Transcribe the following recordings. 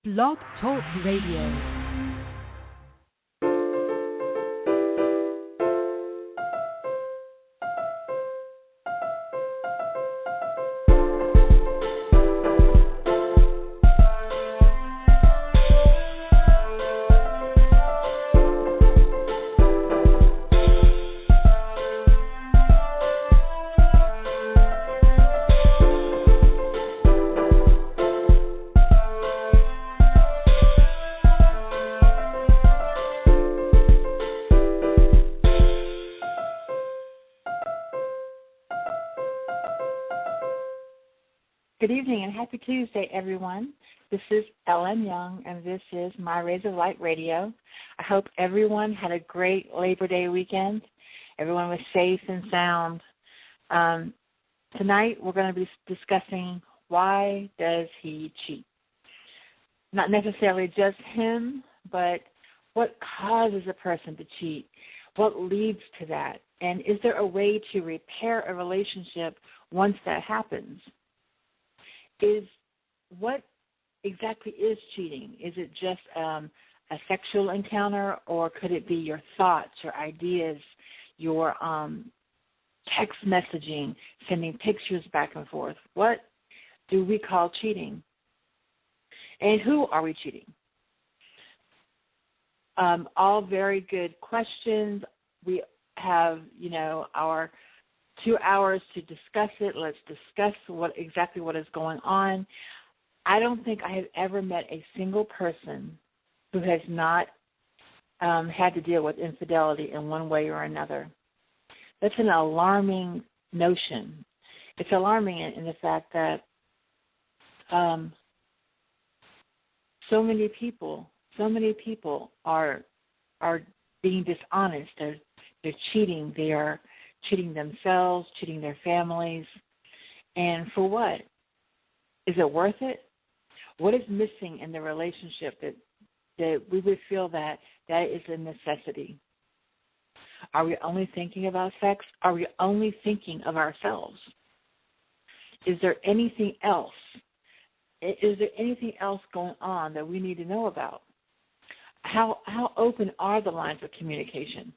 Blog Talk Radio. Good evening and happy Tuesday, everyone. This is Ellen Young, and this is My Rays of Light Radio. I hope everyone had a great Labor Day weekend. Everyone was safe and sound. Tonight, we're going to be discussing why does he cheat? Not necessarily just him, but what causes a person to cheat? What leads to that? And is there a way to repair a relationship once that happens? What exactly is cheating? Is it just a sexual encounter, or could it be your thoughts, your ideas, your text messaging, sending pictures back and forth? What do we call cheating? And who are we cheating? All very good questions. We have, our 2 hours to discuss it. Let's discuss what is going on. I don't think I have ever met a single person who has not had to deal with infidelity in one way or another. That's an alarming notion. It's alarming in the fact that so many people are being dishonest. They're cheating. They are cheating themselves, cheating their families. And for what? Is it worth it? What is missing in the relationship that we would feel that is a necessity? Are we only thinking about sex? Are we only thinking of ourselves? Is there anything else? Is there anything else going on that we need to know about? How open are the lines of communication?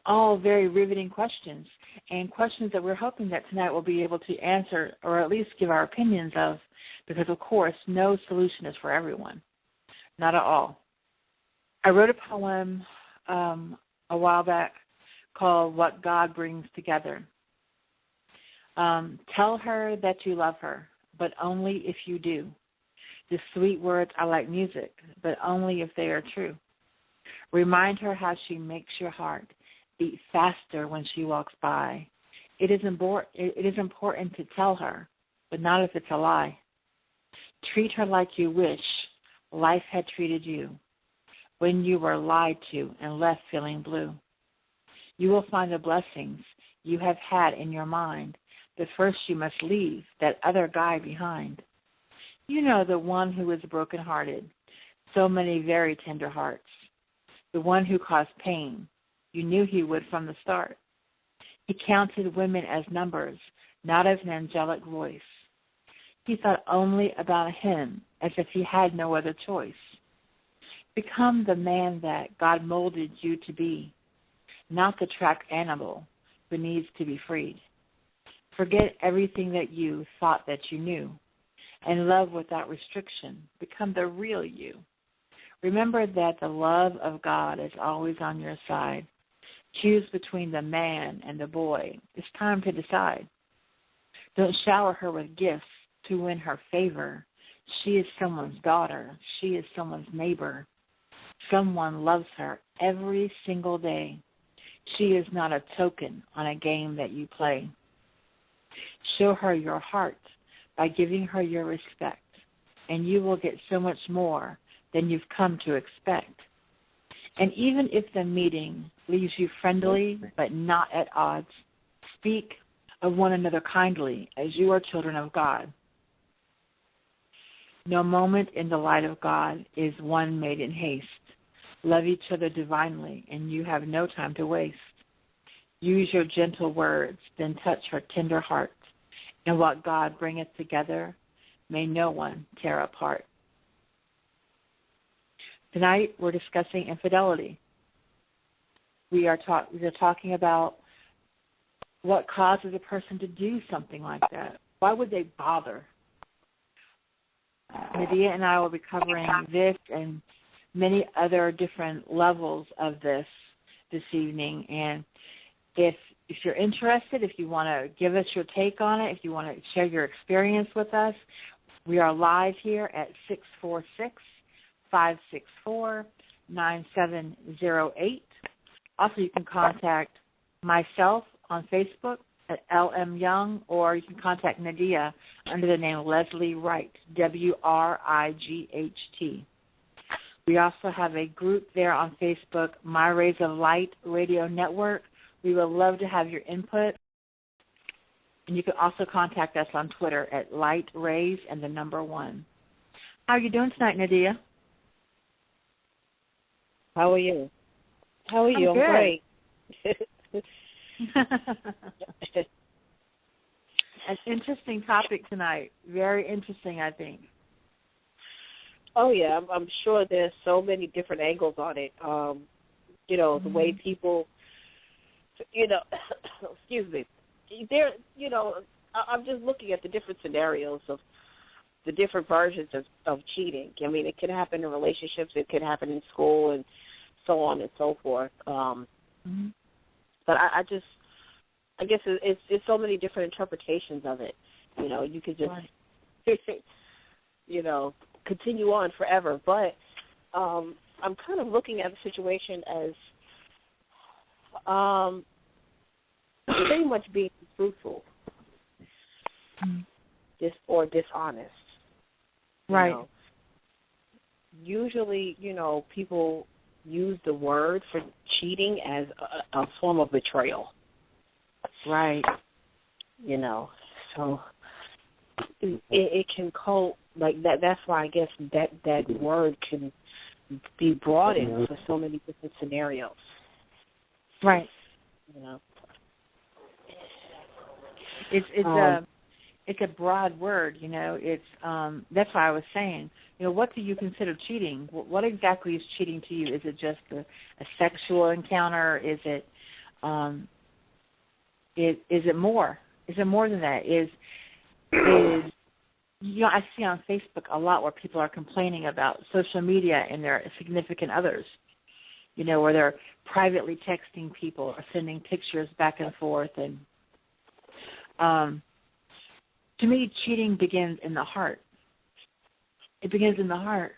All very riveting questions, and questions that we're hoping that tonight we'll be able to answer or at least give our opinions of, because, of course, no solution is for everyone, not at all. I wrote a poem a while back called What God Brings Together. Tell her that you love her, but only if you do. The sweet words are like music, but only if they are true. Remind her how she makes your heart beat faster when she walks by. It is important to tell her, but not if it's a lie. Treat her like you wish life had treated you when you were lied to and left feeling blue. You will find the blessings you have had in your mind, but first you must leave that other guy behind. You know, the one who is brokenhearted, so many very tender hearts, the one who caused pain. You knew he would from the start. He counted women as numbers, not as an angelic voice. He thought only about him as if he had no other choice. Become the man that God molded you to be, not the trapped animal who needs to be freed. Forget everything that you thought that you knew, and love without restriction. Become the real you. Remember that the love of God is always on your side. Choose between the man and the boy. It's time to decide. Don't shower her with gifts to win her favor. She is someone's daughter. She is someone's neighbor. Someone loves her every single day. She is not a token on a game that you play. Show her your heart by giving her your respect, and you will get so much more than you've come to expect. And even if the meeting leaves you friendly but not at odds, speak of one another kindly as you are children of God. No moment in the light of God is one made in haste. Love each other divinely, and you have no time to waste. Use your gentle words, then touch her tender heart. And what God bringeth together, may no one tear apart. Tonight we're discussing infidelity. We are talking about what causes a person to do something like that. Why would they bother? Nadia and I will be covering this and many other different levels of this evening. And if you're interested, if you want to give us your take on it, if you want to share your experience with us, we are live here at 646-564-9708. Also, you can contact myself on Facebook at LM Young, or you can contact Nadia under the name Leslie Wright, WRIGHT. We also have a group there on Facebook, My Rays of Light Radio Network. We would love to have your input. And you can also contact us on Twitter at Light Rays and the number 1. How are you doing tonight, Nadia? How are you? How are you? I'm great. An interesting topic tonight. Very interesting, I think. Oh, yeah. I'm sure there's so many different angles on it. The way people, excuse me. I'm just looking at the different scenarios of the different versions of cheating. I mean, it could happen in relationships. It could happen in school and so on and so forth. But I guess it's so many different interpretations of it. You could just, continue on forever. But I'm kind of looking at the situation as pretty much being truthful or dishonest. Right. Usually, people use the word for cheating as a form of betrayal. Right. So it can cope like that. That's why I guess that word can be broadened for so many different scenarios. Right. It's a broad word. It's that's why I was saying. What do you consider cheating? What exactly is cheating to you? Is it just a sexual encounter? Is it more? Is it more than that? I see on Facebook a lot where people are complaining about social media and their significant others. Where they're privately texting people or sending pictures back and forth. And to me, cheating begins in the heart. It begins in the heart.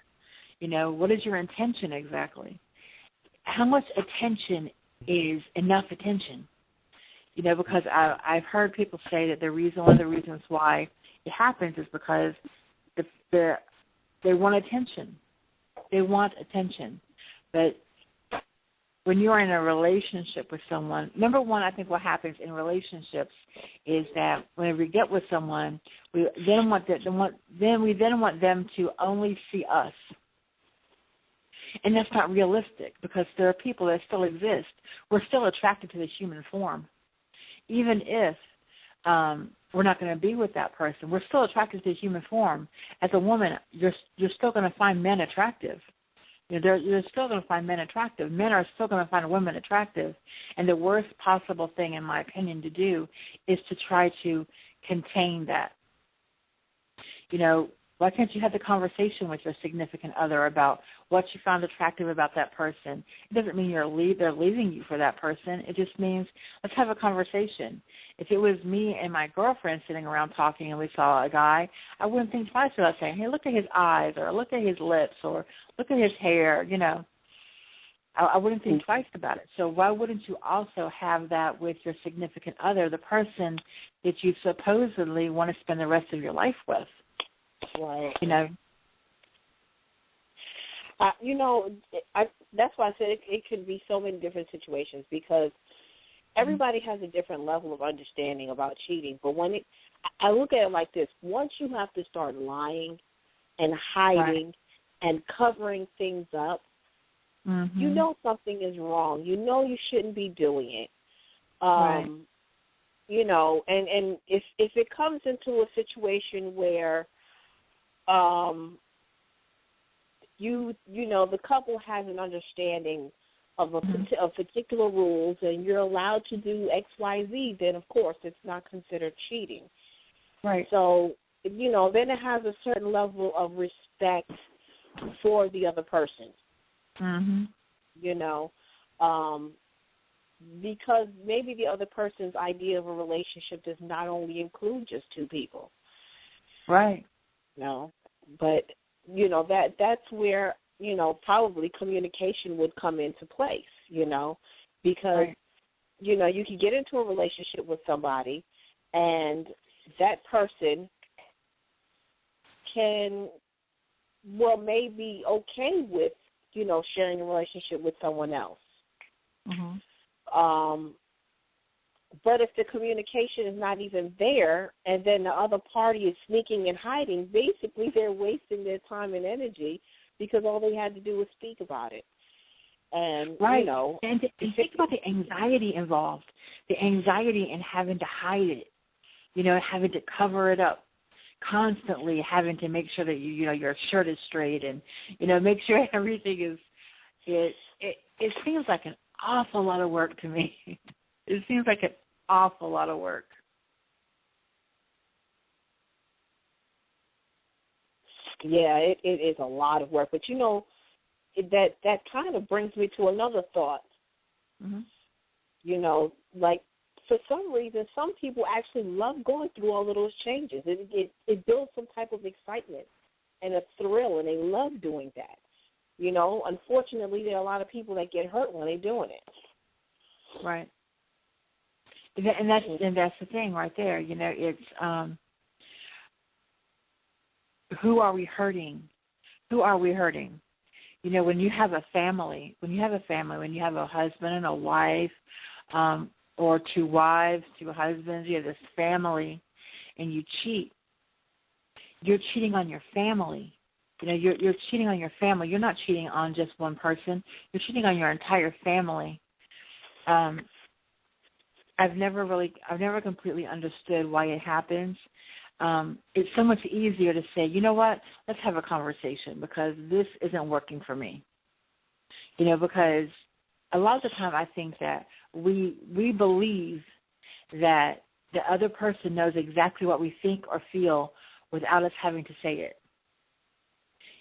What is your intention exactly? How much attention is enough attention? Because I've heard people say that one of the reasons why it happens is because they want attention. They want attention. But when you're in a relationship with someone, number one, I think what happens in relationships is that whenever we get with someone, we then want them to only see us. And that's not realistic because there are people that still exist. We're still attracted to the human form. Even if we're not going to be with that person, we're still attracted to the human form. As a woman, you're still going to find men attractive. You're still going to find men attractive. Men are still going to find women attractive. And the worst possible thing, in my opinion, to do is to try to contain that. Why can't you have the conversation with your significant other about what you found attractive about that person? It doesn't mean they're leaving you for that person. It just means let's have a conversation. If it was me and my girlfriend sitting around talking and we saw a guy, I wouldn't think twice about saying, hey, look at his eyes or look at his lips or look at his hair, I wouldn't think twice about it. So why wouldn't you also have that with your significant other, the person that you supposedly want to spend the rest of your life with? Right. That's why I said it could be so many different situations because everybody has a different level of understanding about cheating. But I look at it like this: once you have to start lying and hiding and covering things up, you know something is wrong. You know you shouldn't be doing it. And if it comes into a situation where you know, the couple has an understanding of of particular rules, and you're allowed to do X, Y, Z, then of course it's not considered cheating. Right. So, you know, then it has a certain level of respect for the other person. You know, because maybe the other person's idea of a relationship does not only include just two people. Right. You know, but, you know, that's where, you know, probably communication would come into place, you know, because, right. you know, you can get into a relationship with somebody and that person can, well, may be okay with, you know, sharing a relationship with someone else. But if the communication is not even there and then the other party is sneaking and hiding, basically they're wasting their time and energy because all they had to do was speak about it. And, right. you know. And think about the anxiety involved, the anxiety in having to hide it, you know, having to cover it up, constantly having to make sure that, you know, your shirt is straight and, you know, make sure everything is, it seems like an awful lot of work to me. It seems like an awful lot of work. Yeah, it is a lot of work. But, you know, that kind of brings me to another thought. You know, like, for some reason, some people actually love going through all of those changes. It builds some type of excitement and a thrill, and they love doing that. You know, unfortunately, there are a lot of people that get hurt when they're doing it. Right. And that's the thing right there. You know, it's who are we hurting? Who are we hurting? You know, when you have a family, when you have a husband and a wife, or two wives, two husbands, you have this family, and you cheat, you're cheating on your family. You know, you're cheating on your family. You're not cheating on just one person. You're cheating on your entire family. I've never completely understood why it happens. It's so much easier to say, you know what, let's have a conversation because this isn't working for me. You know, because a lot of the time I think that we believe that the other person knows exactly what we think or feel without us having to say it.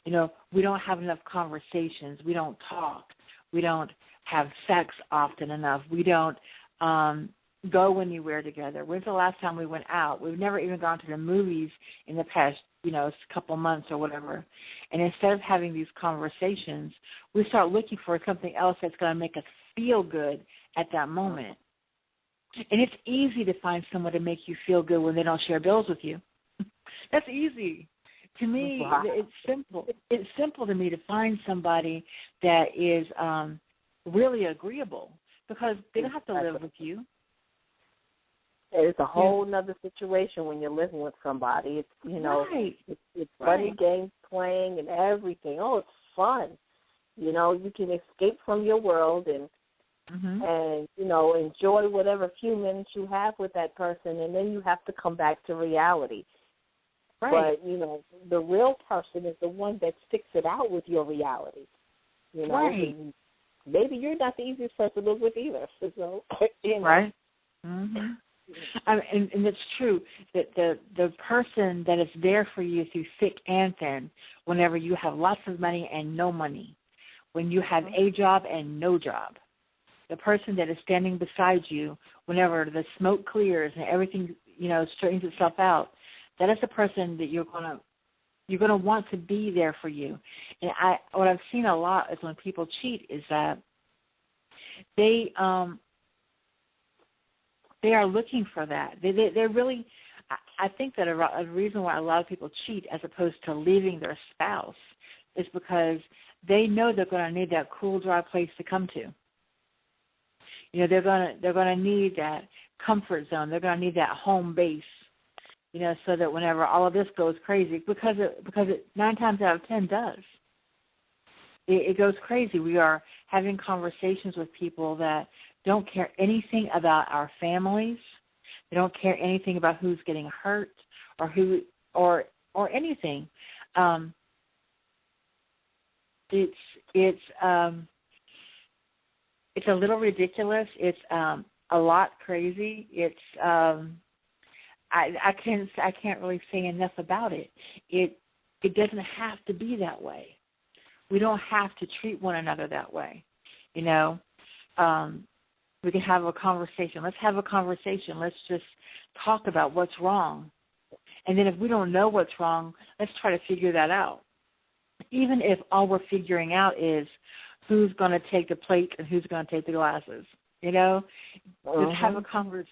You know, we don't have enough conversations. We don't talk. We don't have sex often enough. We don't go anywhere together. When's the last time we went out? We've never even gone to the movies in the past, you know, couple months or whatever. And instead of having these conversations, we start looking for something else that's going to make us feel good at that moment. And it's easy to find someone to make you feel good when they don't share bills with you. That's easy. To me, wow. It's simple. It's simple to me to find somebody that is really agreeable because they don't have to live with you. It's a whole other situation when you're living with somebody. It's, you know, right. it's funny games playing and everything. Oh, it's fun. You know, you can escape from your world and, you know, enjoy whatever few minutes you have with that person, and then you have to come back to reality. Right. But, you know, the real person is the one that sticks it out with your reality. You know, right. Maybe you're not the easiest person to live with either. So, you know. Right. Mm-hmm. And it's true that the person that is there for you through thick and thin, whenever you have lots of money and no money, when you have a job and no job, the person that is standing beside you whenever the smoke clears and everything, you know, straightens itself out, that is the person that you're gonna want to be there for you. And what I've seen a lot is when people cheat is that they are looking for that. They're really. I think that a reason why a lot of people cheat as opposed to leaving their spouse is because they know they're going to need that cool, dry place to come to. You know, they're going to need that comfort zone. They're going to need that home base. You know, so that whenever all of this goes crazy, because it 9 times out of 10 does. It goes crazy. We are having conversations with people that don't care anything about our families. They don't care anything about who's getting hurt or who or anything. it's a little ridiculous. It's a lot crazy. It's I can't really say enough about it. It doesn't have to be that way. We don't have to treat one another that way. You know, we can have a conversation. Let's have a conversation. Let's just talk about what's wrong. And then if we don't know what's wrong, let's try to figure that out. Even if all we're figuring out is who's going to take the plate and who's going to take the glasses. You know, let's have a conversation.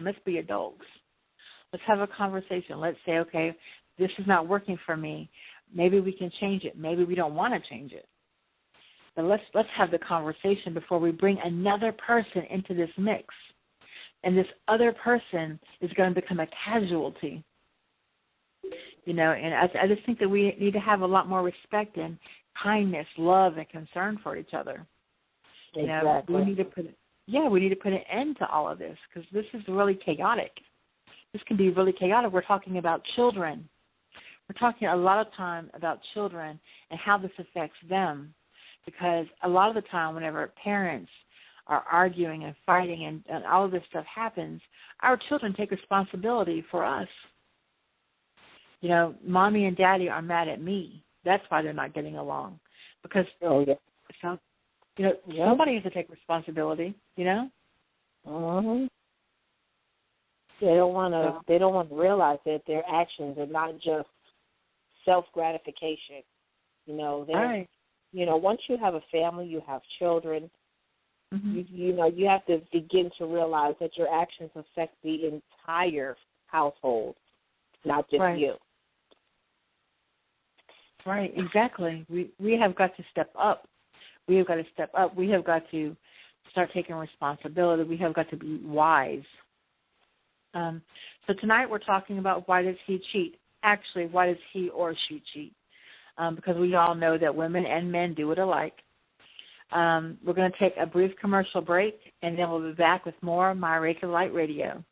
Let's be adults. Let's have a conversation. Let's say, okay, this is not working for me. Maybe we can change it. Maybe we don't want to change it. But let's have the conversation before we bring another person into this mix. And this other person is going to become a casualty. You know, and I just think that we need to have a lot more respect and kindness, love, and concern for each other. You know, we need to put an end to all of this because this is really chaotic. This can be really chaotic. We're talking about children. We're talking a lot of time about children and how this affects them, because a lot of the time whenever parents are arguing and fighting and all of this stuff happens, our children take responsibility for us. You know, mommy and daddy are mad at me. That's why they're not getting along. Because somebody has to take responsibility, you know? Mm-hmm. They don't want to realize that their actions are not just self-gratification. You know, right. You know, once you have a family, you have children, you have to begin to realize that your actions affect the entire household, not just you. Right, exactly. We have got to step up. We have got to step up. We have got to start taking responsibility. We have got to be wise. So tonight we're talking about why does he cheat? Actually, why does he or she cheat? Because we all know that women and men do it alike. We're going to take a brief commercial break, and then we'll be back with more My Rays of Light Radio.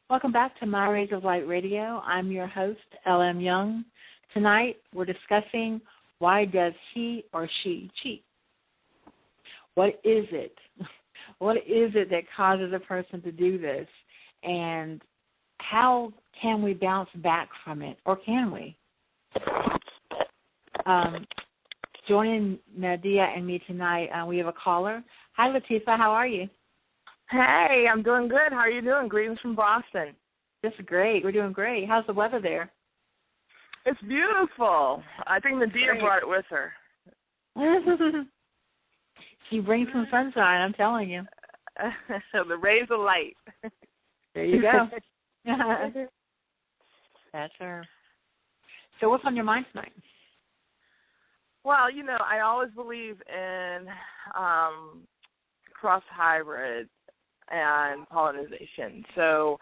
Welcome back to My Rays of Light Radio. I'm your host, L.M. Young. Tonight we're discussing why does he or she cheat? What is it? What is it that causes a person to do this? And how can we bounce back from it, or can we? Joining Nadia and me tonight, we have a caller. Hi, Latifah. How are you? Hey, I'm doing good. How are you doing? Greetings from Boston. Just great. We're doing great. How's the weather there? It's beautiful. I think Nadia brought it with her. She brings some sunshine, I'm telling you. The rays of light. There you go. That's her. So what's on your mind tonight? Well, you know, I always believe in cross-hybrid and pollination. So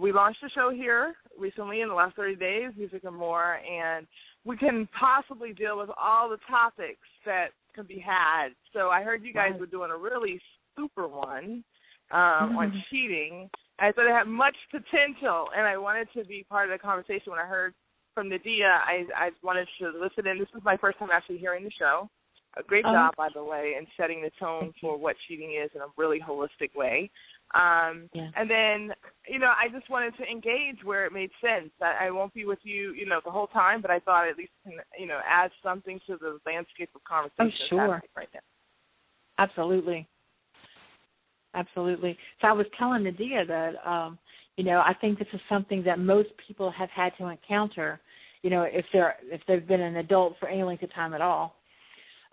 we launched a show here recently in the last 30 days, Music and More, and we can possibly deal with all the topics that can be had. So I heard you guys were doing a really super one on cheating. I thought it had much potential, and I wanted to be part of the conversation. When I heard from Nadia, I wanted to listen in. This is my first time actually hearing the show. A great job, by the way, in setting the tone for what cheating is in a really holistic way. And then, you know, I just wanted to engage where it made sense. I won't be with you, you know, the whole time, but I thought at least, you know, add something to the landscape of conversation sure. right now. Absolutely. Absolutely. So I was telling Nadia that, you know, I think this is something that most people have had to encounter, you know, if they've been an adult for any length of time at all.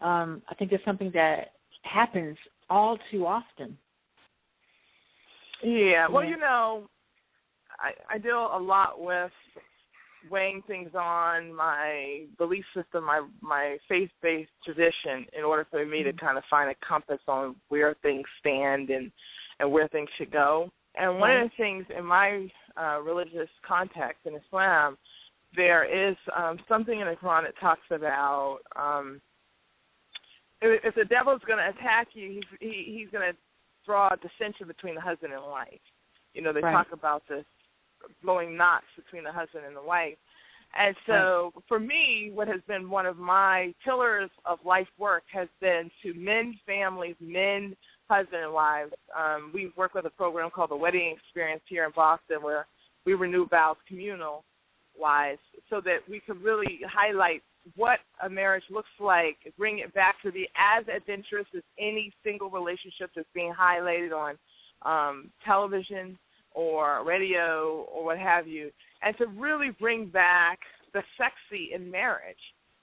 I think it's something that happens all too often. Yeah. Well, you know, I deal a lot with weighing things on my belief system, my faith-based tradition, in order for me to kind of find a compass on where things stand and where things should go. And one of the things in my religious context in Islam, there is something in the Quran that talks about if the devil's going to attack you, he's going to draw a dissension between the husband and wife. You know, they talk about this blowing knots between the husband and the wife. And so for me, what has been one of my pillars of life work has been to mend families, mend husband and wives. We work with a program called the Wedding Experience here in Boston where we renew vows communal-wise so that we can really highlight what a marriage looks like, bring it back to be as adventurous as any single relationship that's being highlighted on television or radio or what have you, and to really bring back the sexy in marriage,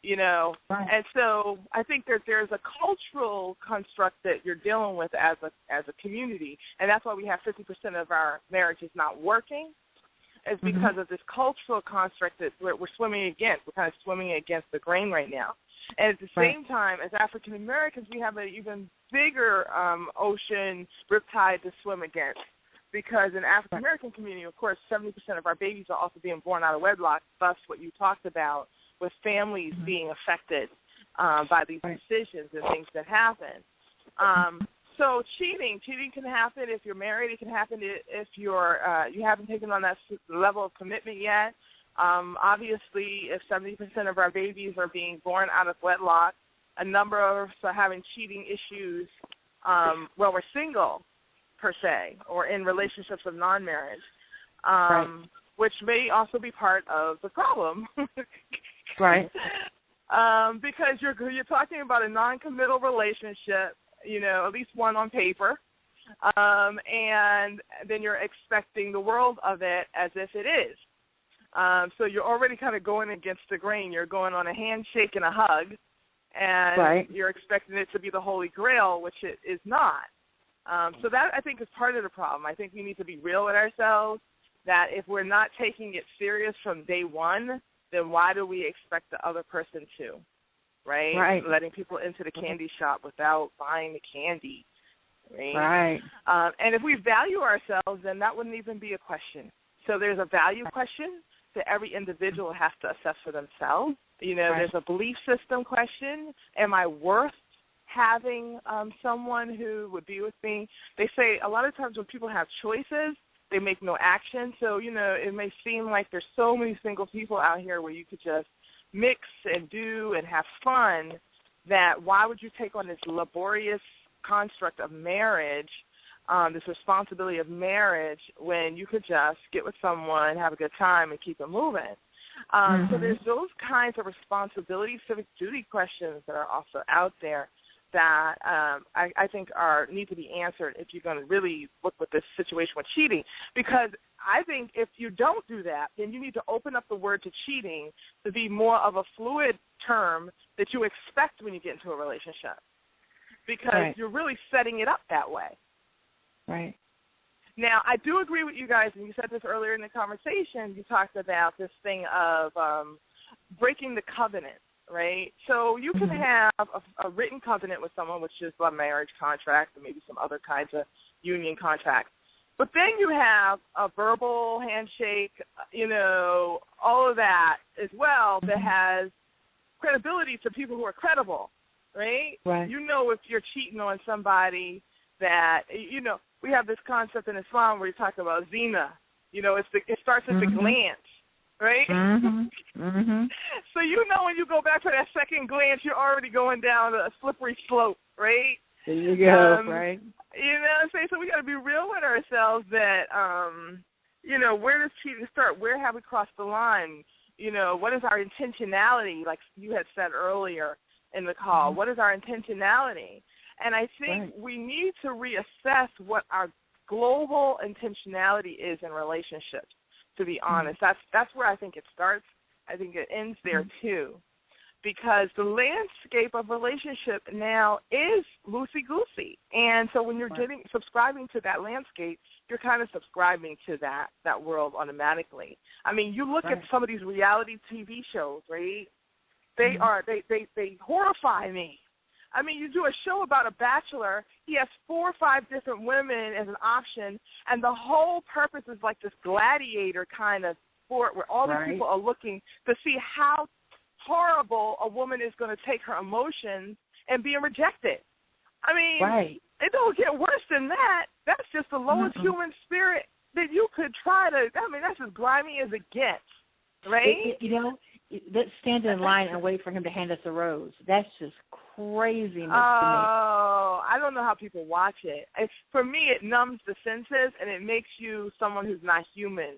you know. Right. And so I think that there's a cultural construct that you're dealing with as a community, and that's why we have 50% of our marriages not working, is because of this cultural construct that we're swimming against. We're kind of swimming against the grain right now. And at the same time, as African Americans, we have an even bigger ocean riptide to swim against. Because in the African American community, of course, 70% of our babies are also being born out of wedlock, thus what you talked about with families being affected by these decisions and things that happen. So cheating can happen if you're married. It can happen if you're you haven't taken on that level of commitment yet. Obviously, if 70% of our babies are being born out of wedlock, a number of us are having cheating issues while we're single, per se, or in relationships of non-marriage, which may also be part of the problem. Right. Because you're talking about a non-committal relationship, you know, at least one on paper, and then you're expecting the world of it as if it is. So you're already kind of going against the grain. You're going on a handshake and a hug, and you're expecting it to be the Holy Grail, which it is not. So that, I think, is part of the problem. I think we need to be real with ourselves, that if we're not taking it serious from day one, then why do we expect the other person to, right? Letting people into the candy shop without buying the candy, right? And if we value ourselves, then that wouldn't even be a question. So there's a value question that every individual has to assess for themselves. You know, there's a belief system question. Am I worth having someone who would be with me? They say a lot of times when people have choices, they make no action. So, you know, it may seem like there's so many single people out here where you could just mix and do and have fun, that why would you take on this laborious construct of marriage, this responsibility of marriage, when you could just get with someone, have a good time, and keep it moving? So there's those kinds of responsibility, civic duty questions that are also out there that I think need to be answered if you're going to really look with this situation with cheating. Because I think if you don't do that, then you need to open up the word to cheating to be more of a fluid term that you expect when you get into a relationship. Because you're really setting it up that way. Right. Now, I do agree with you guys, and you said this earlier in the conversation. You talked about this thing of breaking the covenant. Right? So you can have a written covenant with someone, which is a marriage contract or maybe some other kinds of union contracts. But then you have a verbal handshake, you know, all of that as well that has credibility to people who are credible, right? You know, if you're cheating on somebody, that, you know, we have this concept in Islam where you talk about zina. You know, it starts at the glance. Right? So you know when you go back for that second glance, you're already going down a slippery slope, right? There you go, right? You know what I'm saying? So we got to be real with ourselves that, you know, where does cheating start? Where have we crossed the line? You know, what is our intentionality, like you had said earlier in the call? What is our intentionality? And I think we need to reassess what our global intentionality is in relationships. To be honest, that's where I think it starts. I think it ends there too, because the landscape of relationship now is loosey-goosey, and so when you're subscribing to that landscape, you're kind of subscribing to that world automatically. I mean, you look at some of these reality TV shows, right? They horrify me. I mean, you do a show about a bachelor, he has 4 or 5 different women as an option, and the whole purpose is like this gladiator kind of sport where all these people are looking to see how horrible a woman is going to take her emotions and being rejected. I mean, it don't get worse than that. That's just the lowest human spirit that you could try to, I mean, that's as grimy as it gets, right? Let's stand in line and wait for him to hand us a rose. That's just craziness to me. Oh, I don't know how people watch it. For me, it numbs the senses, and it makes you someone who's not human.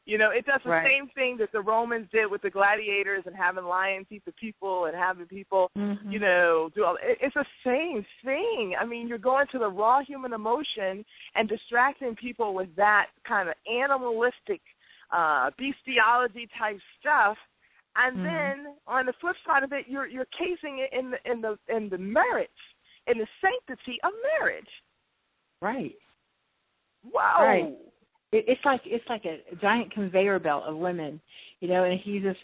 It does the same thing that the Romans did with the gladiators and having lions eat the people and having people, do all. It's the same thing. I mean, you're going to the raw human emotion and distracting people with that kind of animalistic, bestiality type stuff. And then on the flip side of it, you're casing it in the marriage, in the sanctity of marriage. Right. Wow. Right. It's like a giant conveyor belt of women, and he gets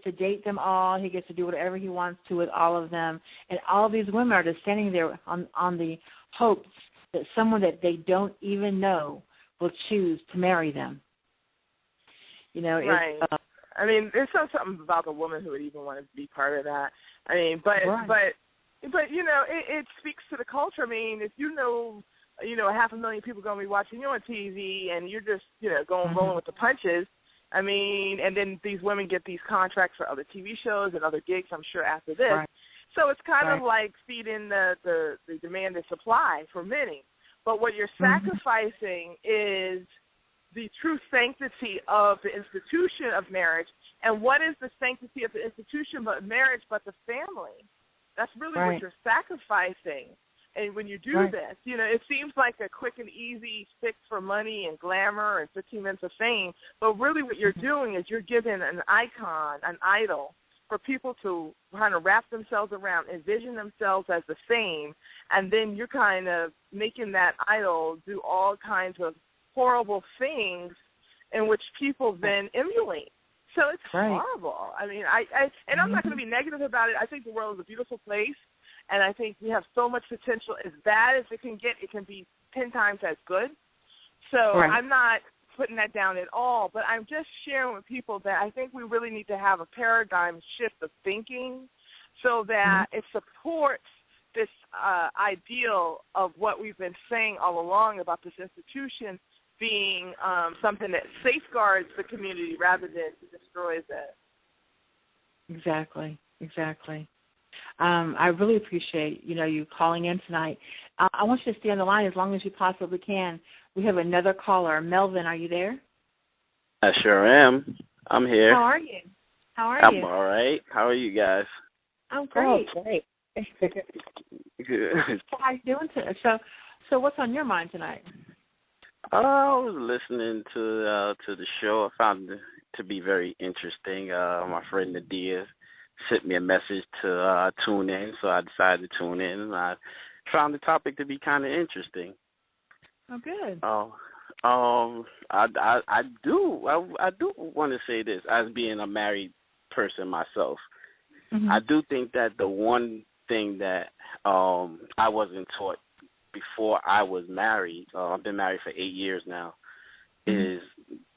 to date them all. He gets to do whatever he wants to with all of them, and all of these women are just standing there on the hopes that someone that they don't even know will choose to marry them. Right. I mean, there's something about the woman who would even want to be part of that. I mean, but it speaks to the culture. I mean, if a 500,000 people going to be watching you on TV, and you're just, rolling with the punches. I mean, and then these women get these contracts for other TV shows and other gigs, I'm sure, after this. Right. So it's kind of like feeding the demand and supply for many. But what you're sacrificing is the true sanctity of the institution of marriage. And what is the sanctity of the institution but marriage but the family? That's really what you're sacrificing. And when you do this, it seems like a quick and easy fix for money and glamour and 15 minutes of fame. But really what you're doing is you're giving an icon, an idol, for people to kind of wrap themselves around, envision themselves as the same, and then you're kind of making that idol do all kinds of horrible things in which people then emulate. So it's horrible. I mean, and I'm not going to be negative about it. I think the world is a beautiful place. And I think we have so much potential. As bad as it can get, it can be 10 times as good. So I'm not putting that down at all, but I'm just sharing with people that I think we really need to have a paradigm shift of thinking so that it supports this ideal of what we've been saying all along about this institution being something that safeguards the community rather than destroys it. Exactly. I really appreciate, you calling in tonight. I want you to stay on the line as long as you possibly can. We have another caller. Melvin, are you there? I sure am. I'm here. How are you? I'm all right. How are you guys? I'm great. Oh, great. Good. How are you doing today? So what's on your mind tonight? I was listening to the show. I found it to be very interesting. My friend Nadia sent me a message to tune in, so I decided to tune in, and I found the topic to be kind of interesting. Oh, good. I do want to say this as being a married person myself. I do think that the one thing that I wasn't taught before I was married, I've been married for 8 years now, is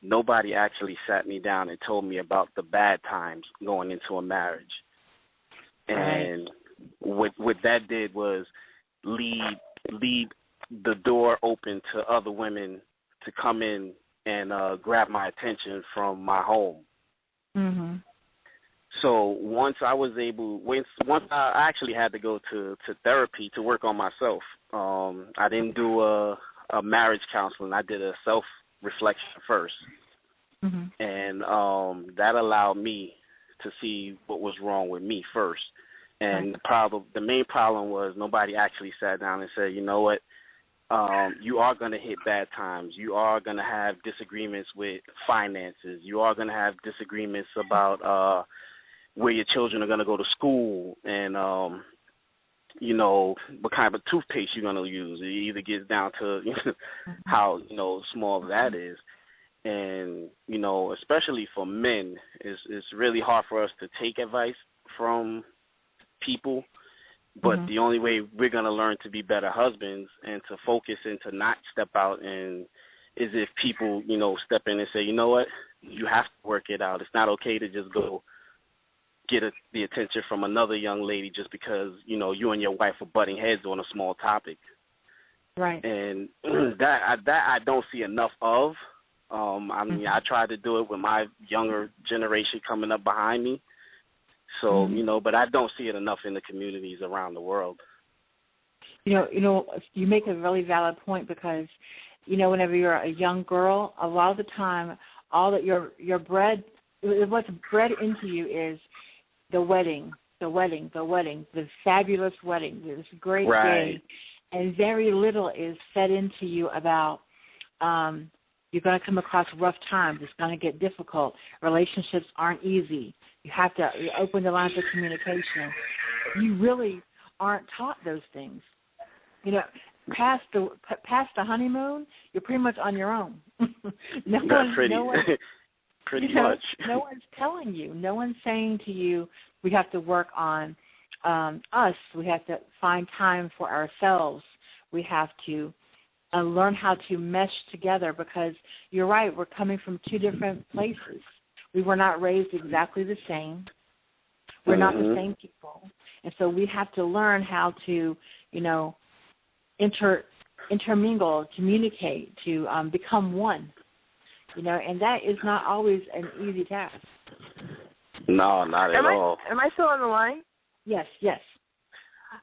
nobody actually sat me down and told me about the bad times going into a marriage. And what that did was leave the door open to other women to come in and grab my attention from my home. So once I actually had to go to therapy to work on myself. I didn't do a marriage counseling. I did a self-reflection first. And that allowed me to see what was wrong with me first. And the main problem was nobody actually sat down and said, you know what, you are going to hit bad times. You are going to have disagreements with finances. You are going to have disagreements about where your children are going to go to school and, what kind of toothpaste you're going to use. It either gets down to how, small that is. And, especially for men, it's really hard for us to take advice from people. But the only way we're going to learn to be better husbands and to focus and to not step out is if people, step in and say, you know what, you have to work it out. It's not okay to just go get the attention from another young lady just because, you and your wife are butting heads on a small topic. Right. And that I don't see enough of. I mean, I tried to do it with my younger generation coming up behind me. So, but I don't see it enough in the communities around the world. You make a really valid point because, whenever you're a young girl, a lot of the time, all that what's bred into you is the wedding, the fabulous wedding, this great day, and very little is fed into you about you're going to come across rough times. It's going to get difficult. Relationships aren't easy. You have to open the lines of communication. You really aren't taught those things. Past the honeymoon, you're pretty much on your own. Pretty much. No one's telling you. No one's saying to you, we have to work on us. We have to find time for ourselves. We have to learn how to mesh together because you're right, we're coming from two different places. We were not raised exactly the same. We're not the same people. And so we have to learn how to, intermingle, communicate, to become one. And that is not always an easy task. No, not at all. Am I still on the line? Yes.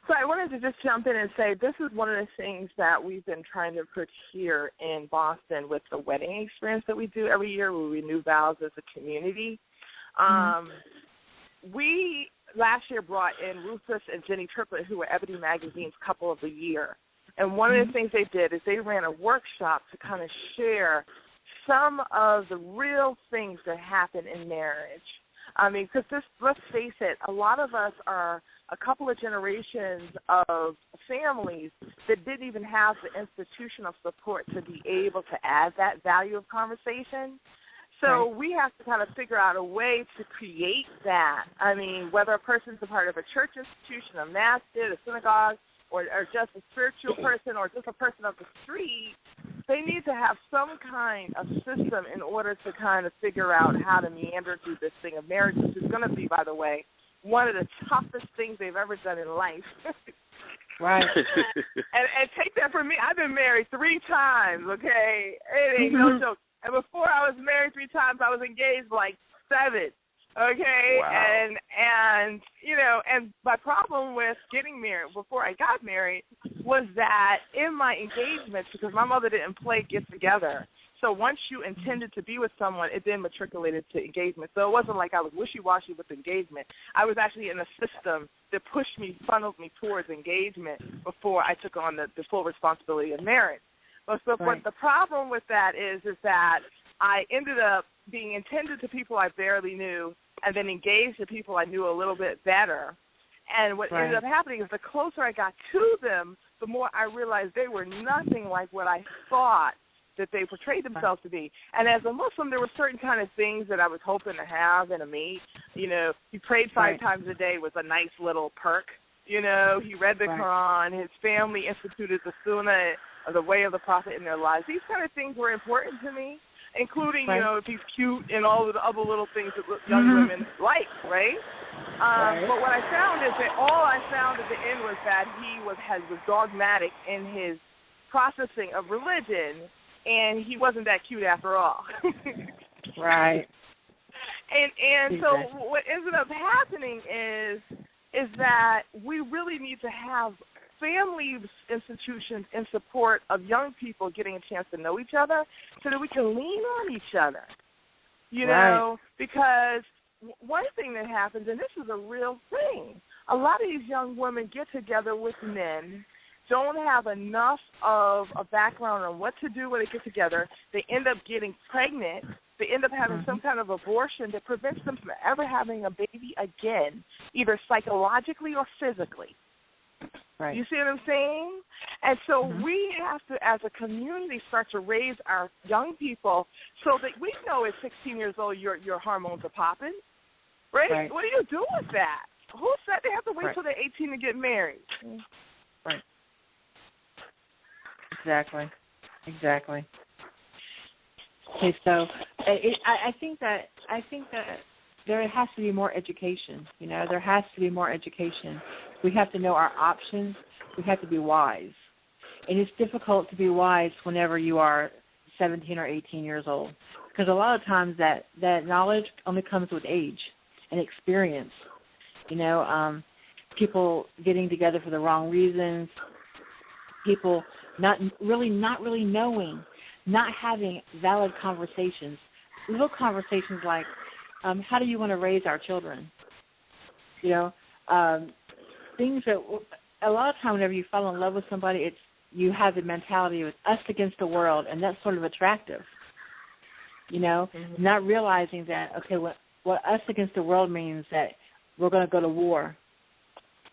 So I wanted to just jump in and say this is one of the things that we've been trying to put here in Boston with the wedding experience that we do every year where we renew vows as a community. We last year brought in Rufus and Jenny Triplett, who were Ebony Magazine's Couple of the Year. And one of the things they did is they ran a workshop to kind of share some of the real things that happen in marriage. I mean, because let's face it, a lot of us are a couple of generations of families that didn't even have the institutional support to be able to add that value of conversation. So we have to kind of figure out a way to create that. I mean, whether a person's a part of a church institution, a masjid, a synagogue, or just a spiritual person or just a person of the street, they need to have some kind of system in order to kind of figure out how to meander through this thing of marriage, which is going to be, by the way, one of the toughest things they've ever done in life. Right. and take that from me. I've been married 3 times, okay? It ain't no joke. And before I was married 3 times, I was engaged like 7. Okay, wow. and and my problem with getting married before I got married was that in my engagements, because my mother didn't play get together, so once you intended to be with someone, it then matriculated to engagement. So it wasn't like I was wishy-washy with engagement. I was actually in a system that funneled me towards engagement before I took on the full responsibility of marriage. But the problem with that is that I ended up being intended to people I barely knew and then engaged to people I knew a little bit better. And what ended up happening is the closer I got to them, the more I realized they were nothing like what I thought that they portrayed themselves to be. And as a Muslim, there were certain kind of things that I was hoping to have in a mate. He prayed 5 times a day was a nice little perk. He read the Quran. His family instituted the Sunnah, the way of the Prophet in their lives. These kind of things were important to me, including, if he's cute and all of the other little things that young women like, right? But what I found is that all I found at the end was that he was dogmatic in his processing of religion, and he wasn't that cute after all. Right. And so what ended up happening is that we really need to have family institutions in support of young people getting a chance to know each other so that we can lean on each other, because one thing that happens, and this is a real thing, a lot of these young women get together with men, don't have enough of a background on what to do when they get together. They end up getting pregnant. They end up having some kind of abortion that prevents them from ever having a baby again, either psychologically or physically. Right. You see what I'm saying? And so we have to, as a community, start to raise our young people so that we know at 16 years old your hormones are popping. Right? What do you do with that? Who said they have to wait till they're 18 to get married? Right. Exactly. Okay, so I think that there has to be more education. There has to be more education. We have to know our options. We have to be wise. And it's difficult to be wise whenever you are 17 or 18 years old, because a lot of times that knowledge only comes with age and experience. People getting together for the wrong reasons, people not really knowing, not having valid conversations, little conversations like, how do you want to raise our children? Things that a lot of time whenever you fall in love with somebody, you have the mentality of us against the world, and that's sort of attractive. Not realizing that, okay, what us against the world means that we're going to go to war.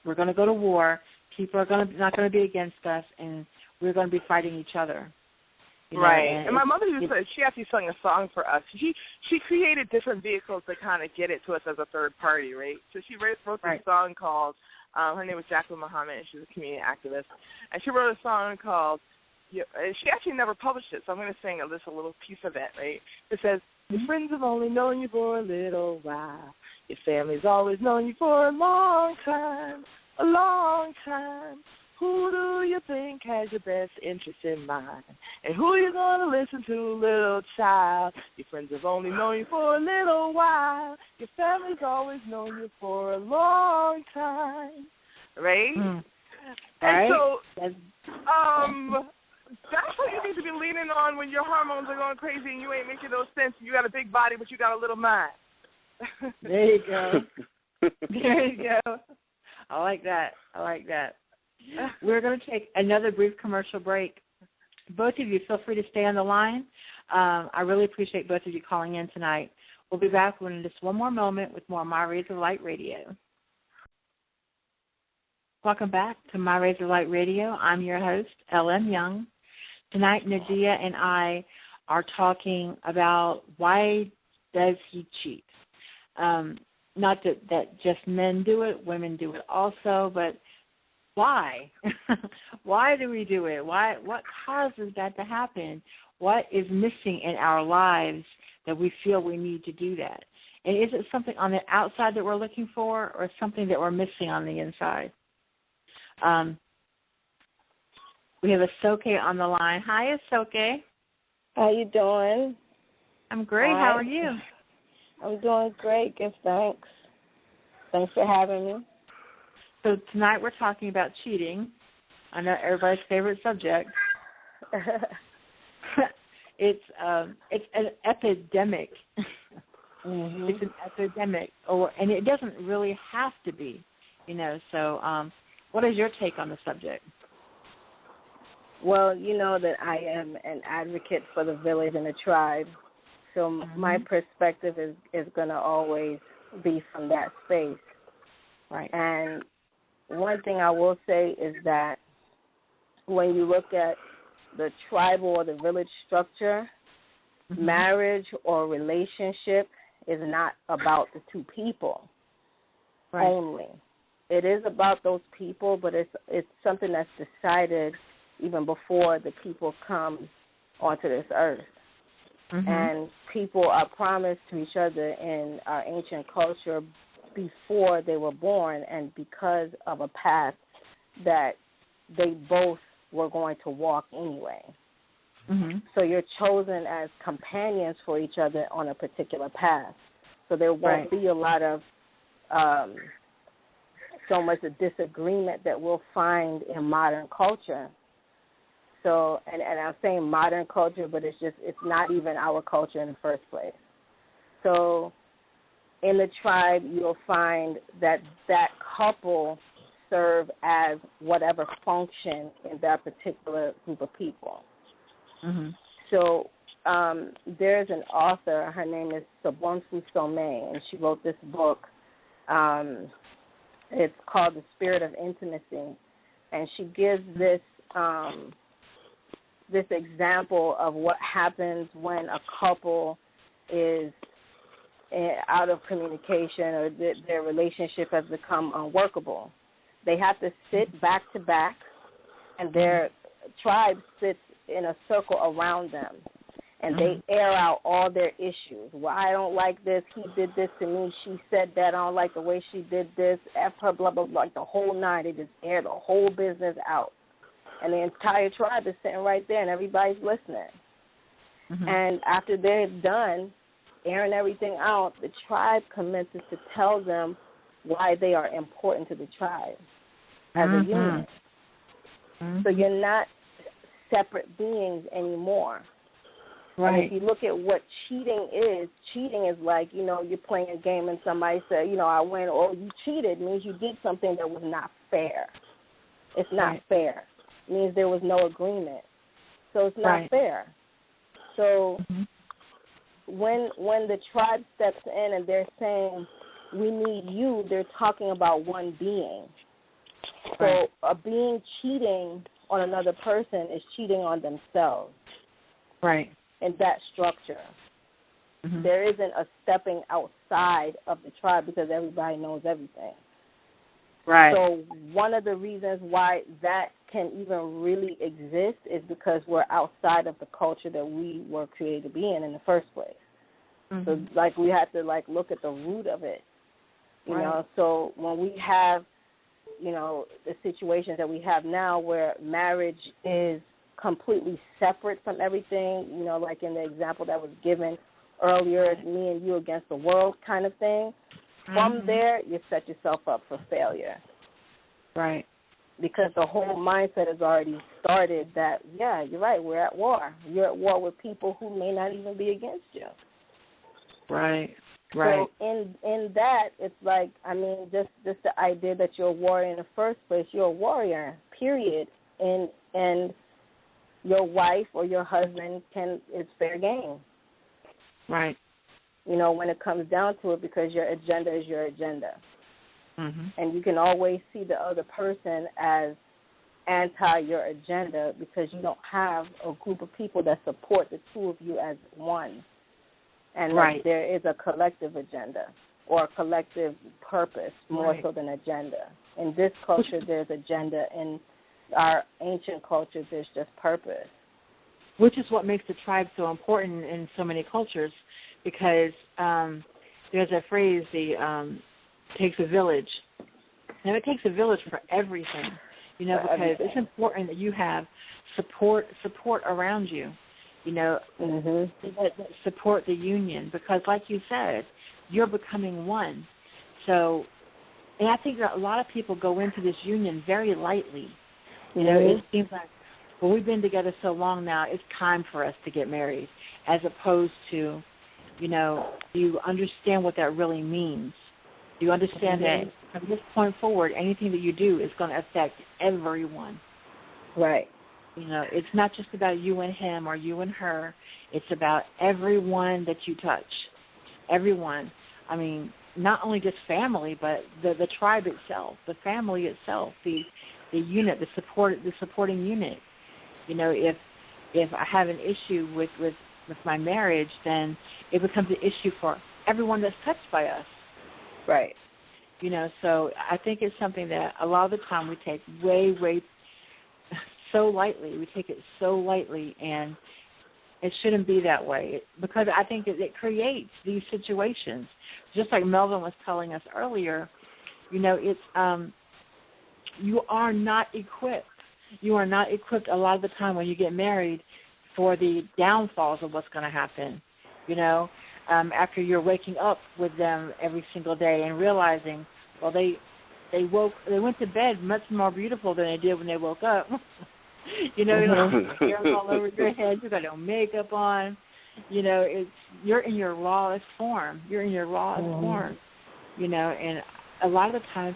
We're going to go to war. People are not going to be against us, and we're going to be fighting each other. Right. And my mother she actually sang a song for us. She created different vehicles to kind of get it to us as a third party, right? So she wrote this song called, her name was Jacqueline Muhammad, and she's a community activist. And she wrote a song called, she actually never published it, so I'm going to sing a little piece of it, right? It says, your friends have only known you for a little while. Your family's always known you for a long time, a long time. Who do you think has your best interest in mind? And who are you going to listen to, little child? Your friends have only known you for a little while. Your family's always known you for a long time. Right? And so, that's what you need to be leaning on when your hormones are going crazy and you ain't making no sense. You got a big body, but you got a little mind. There you go. There you go. I like that. We're going to take another brief commercial break. Both of you, feel free to stay on the line. I really appreciate both of you calling in tonight. We'll be back in just one more moment with more My Razor Light Radio. Welcome back to My Razor Light Radio. I'm your host, L.M. Young. Tonight, Nadia and I are talking about why does he cheat. Not that just men do it, women do it also, but why? Why do we do it? What causes that to happen? What is missing in our lives that we feel we need to do that? And is it something on the outside that we're looking for, or something that we're missing on the inside? We have Asoke on the line. Hi, Asoke. How you doing? I'm great. Hi. How are you? I'm doing great. Good, thanks. Thanks for having me. So tonight we're talking about cheating. I know everybody's favorite subject. It's an epidemic. Mm-hmm. It's an epidemic, and it doesn't really have to be, So, what is your take on the subject? Well, you know that I am an advocate for the village and the tribe, so my perspective is going to always be from that space. Right. And one thing I will say is that when you look at the tribal or the village structure, marriage or relationship is not about the two people only. It is about those people, but it's something that's decided even before the people come onto this earth. And people are promised to each other in our ancient culture before they were born, and because of a path that they both were going to walk anyway. So you're chosen as companions for each other on a particular path. So there won't be a lot of so much a disagreement that we'll find in modern culture. So, and I'm saying modern culture, but it's not even our culture in the first place. So in the tribe, you'll find that couple serve as whatever function in that particular group of people. So there's an author, her name is Sobonfu Some, and she wrote this book. It's called The Spirit of Intimacy, and she gives this example of what happens when a couple is out of communication or their relationship has become unworkable. They have to sit back to back, and their tribe sits in a circle around them, and they air out all their issues. Well, I don't like this. He did this to me. She said that. I don't like the way she did this. F her, blah, blah, blah, like the whole nine. They just air the whole business out. and the entire tribe is sitting right there, and everybody's listening. Mm-hmm. And after they're done airing everything out, the tribe commences to tell them why they are important to the tribe as a unit. Mm-hmm. So you're not separate beings anymore. Right. And if you look at what cheating is like, you're playing a game and somebody said, I win, or you cheated, means you did something that was not fair. It's not fair. It means there was no agreement. So it's not fair. So when the tribe steps in and they're saying, we need you, they're talking about one being. So a being cheating on another person is cheating on themselves. Right. In that structure. Mm-hmm. There isn't a stepping outside of the tribe because everybody knows everything. Right. So one of the reasons why that can even really exist is because we're outside of the culture that we were created to be in the first place. Mm-hmm. So, we have to, look at the root of it. You know, so when we have, the situations that we have now where marriage is completely separate from everything, like in the example that was given earlier, me and you against the world kind of thing. From there, you set yourself up for failure. Right. Because the whole mindset has already started that, yeah, you're right, we're at war. You're at war with people who may not even be against you. Right. Right. So in that, it's just the idea that you're a warrior in the first place. You're a warrior, period. And your wife or your husband it's fair game. Right. When it comes down to it, because your agenda is your agenda. Mm-hmm. And you can always see the other person as anti your agenda because you don't have a group of people that support the two of you as one. And there is a collective agenda or a collective purpose more so than agenda. In this culture, there's agenda. In our ancient culture, there's just purpose. Which is what makes the tribe so important in so many cultures, because there's a phrase, takes a village. And it takes a village for everything, because it's important that you have support around you, that support the union, because like you said, you're becoming one. So, and I think that a lot of people go into this union very lightly. It seems like, well, we've been together so long now, it's time for us to get married, as opposed to, you understand what that really means. You understand that from this point forward, anything that you do is going to affect everyone. Right. It's not just about you and him or you and her. It's about everyone that you touch. Everyone. I mean, not only just family, but the tribe itself, the family itself, the unit, the supporting unit. If I have an issue with my marriage, then it becomes an issue for everyone that's touched by us. Right. So I think it's something that a lot of the time we take way so lightly. We take it so lightly, and it shouldn't be that way, because I think it creates these situations. Just like Melvin was telling us earlier, it's you are not equipped. You are not equipped a lot of the time when you get married for the downfalls of what's going to happen, after you're waking up with them every single day and realizing, well, they went to bed much more beautiful than they did when they woke up. Hair's all over your head, you got no makeup on. You're in your rawest form. And a lot of the times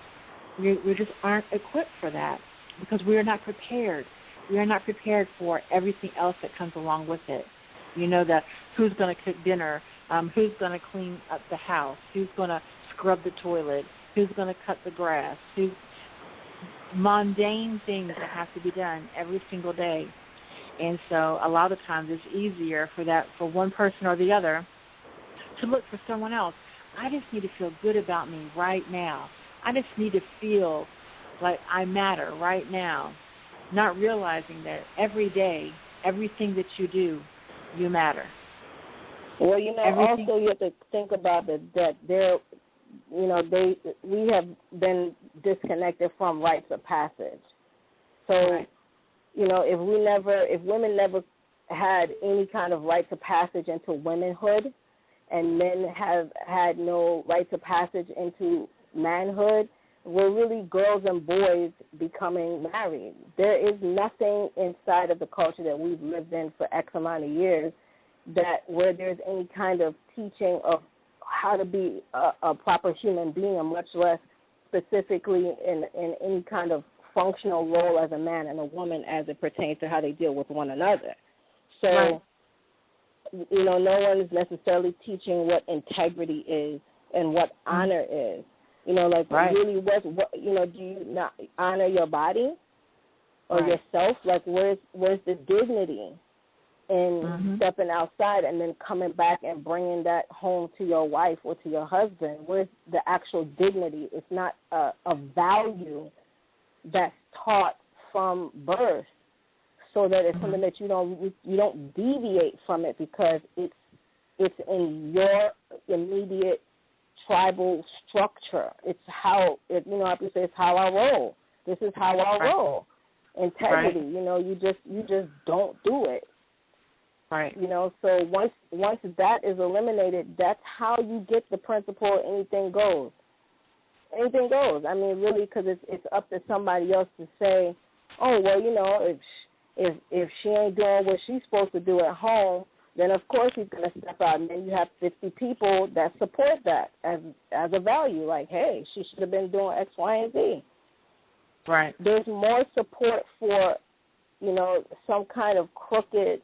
we just aren't equipped for that because we are not prepared. We are not prepared for everything else that comes along with it. Who's going to cook dinner, who's going to clean up the house, who's going to scrub the toilet, who's going to cut the grass, who's mundane things that have to be done every single day. And so a lot of times it's easier for one person or the other to look for someone else. I just need to feel good about me right now. I just need to feel like I matter right now, not realizing that every day, everything that you do, you matter. Well, also you have to think about that we have been disconnected from rites of passage. So if women never had any kind of rite of passage into womanhood, and men have had no rite of passage into manhood, we're really girls and boys becoming married. There is nothing inside of the culture that we've lived in for X amount of years that where there's any kind of teaching of how to be a proper human being, and much less specifically in any kind of functional role as a man and a woman as it pertains to how they deal with one another. So, right. No one is necessarily teaching what integrity is and what honor is. Right. Really, do you not honor your body or right. yourself? Like, where's the dignity in stepping outside and then coming back and bringing that home to your wife or to your husband? Where's the actual dignity? It's not a value that's taught from birth, so that it's something that you don't deviate from it because it's in your immediate tribal structure. It's how I have to say it's how I roll. This is how I roll. Integrity. Right. You just don't do it. Right. So once that is eliminated, that's how you get the principle. Anything goes. Anything goes. I mean, really, because it's up to somebody else to say, oh well, if she ain't doing what she's supposed to do at home, then of course he's going to step out. And then you have 50 people that support that as a value. Like, hey, she should have been doing X, Y, and Z. Right. There's more support for, some kind of crooked,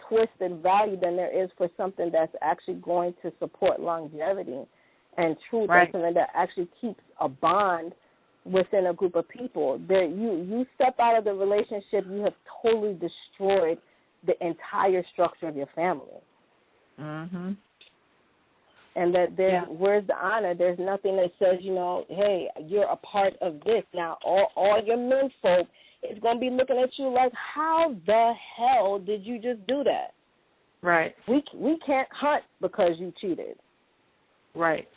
twisted value than there is for something that's actually going to support longevity and truth, right. and something that actually keeps a bond within a group of people. You step out of the relationship, you have totally destroyed the entire structure of your family. Mhm. And that where's the honor? There's nothing that says, hey, you're a part of this. Now, all your men folk is going to be looking at you like, how the hell did you just do that? Right. We can't hunt because you cheated. Right.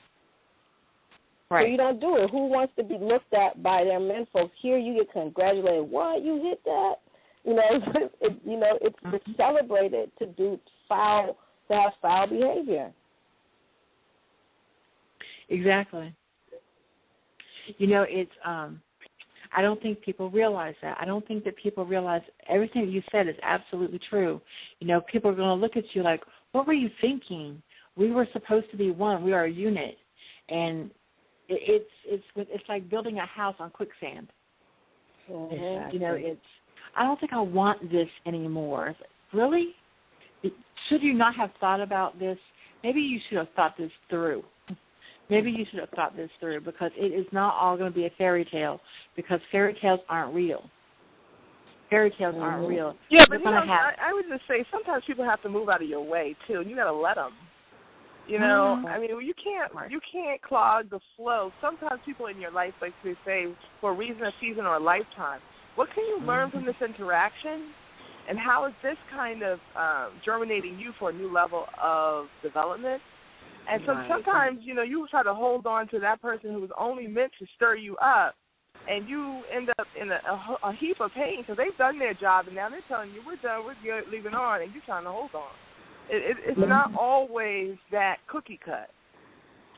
Right. So you don't do it. Who wants to be looked at by their men folks? Here you get congratulated. What, you hit that? It's celebrated to have foul behavior. Exactly. It's I don't think people realize that. I don't think that people realize everything that you said is absolutely true. People are going to look at you like, what were you thinking? We were supposed to be one. We are a unit. And it's like building a house on quicksand. Mm-hmm. I don't think I want this anymore. It's like, really? Should you not have thought about this? Maybe you should have thought this through. Because it is not all going to be a fairy tale, because fairy tales aren't real. Yeah, but I would just say sometimes people have to move out of your way too, and you got to let them. I mean, you can't clog the flow. Sometimes people in your life, like they say, for a reason, a season, or a lifetime. What can you learn from this interaction, and how is this kind of germinating you for a new level of development? And so sometimes, you try to hold on to that person who was only meant to stir you up, and you end up in a heap of pain because they've done their job, and now they're telling you, we're done, we're leaving on, and you're trying to hold on. It's not always that cookie cut.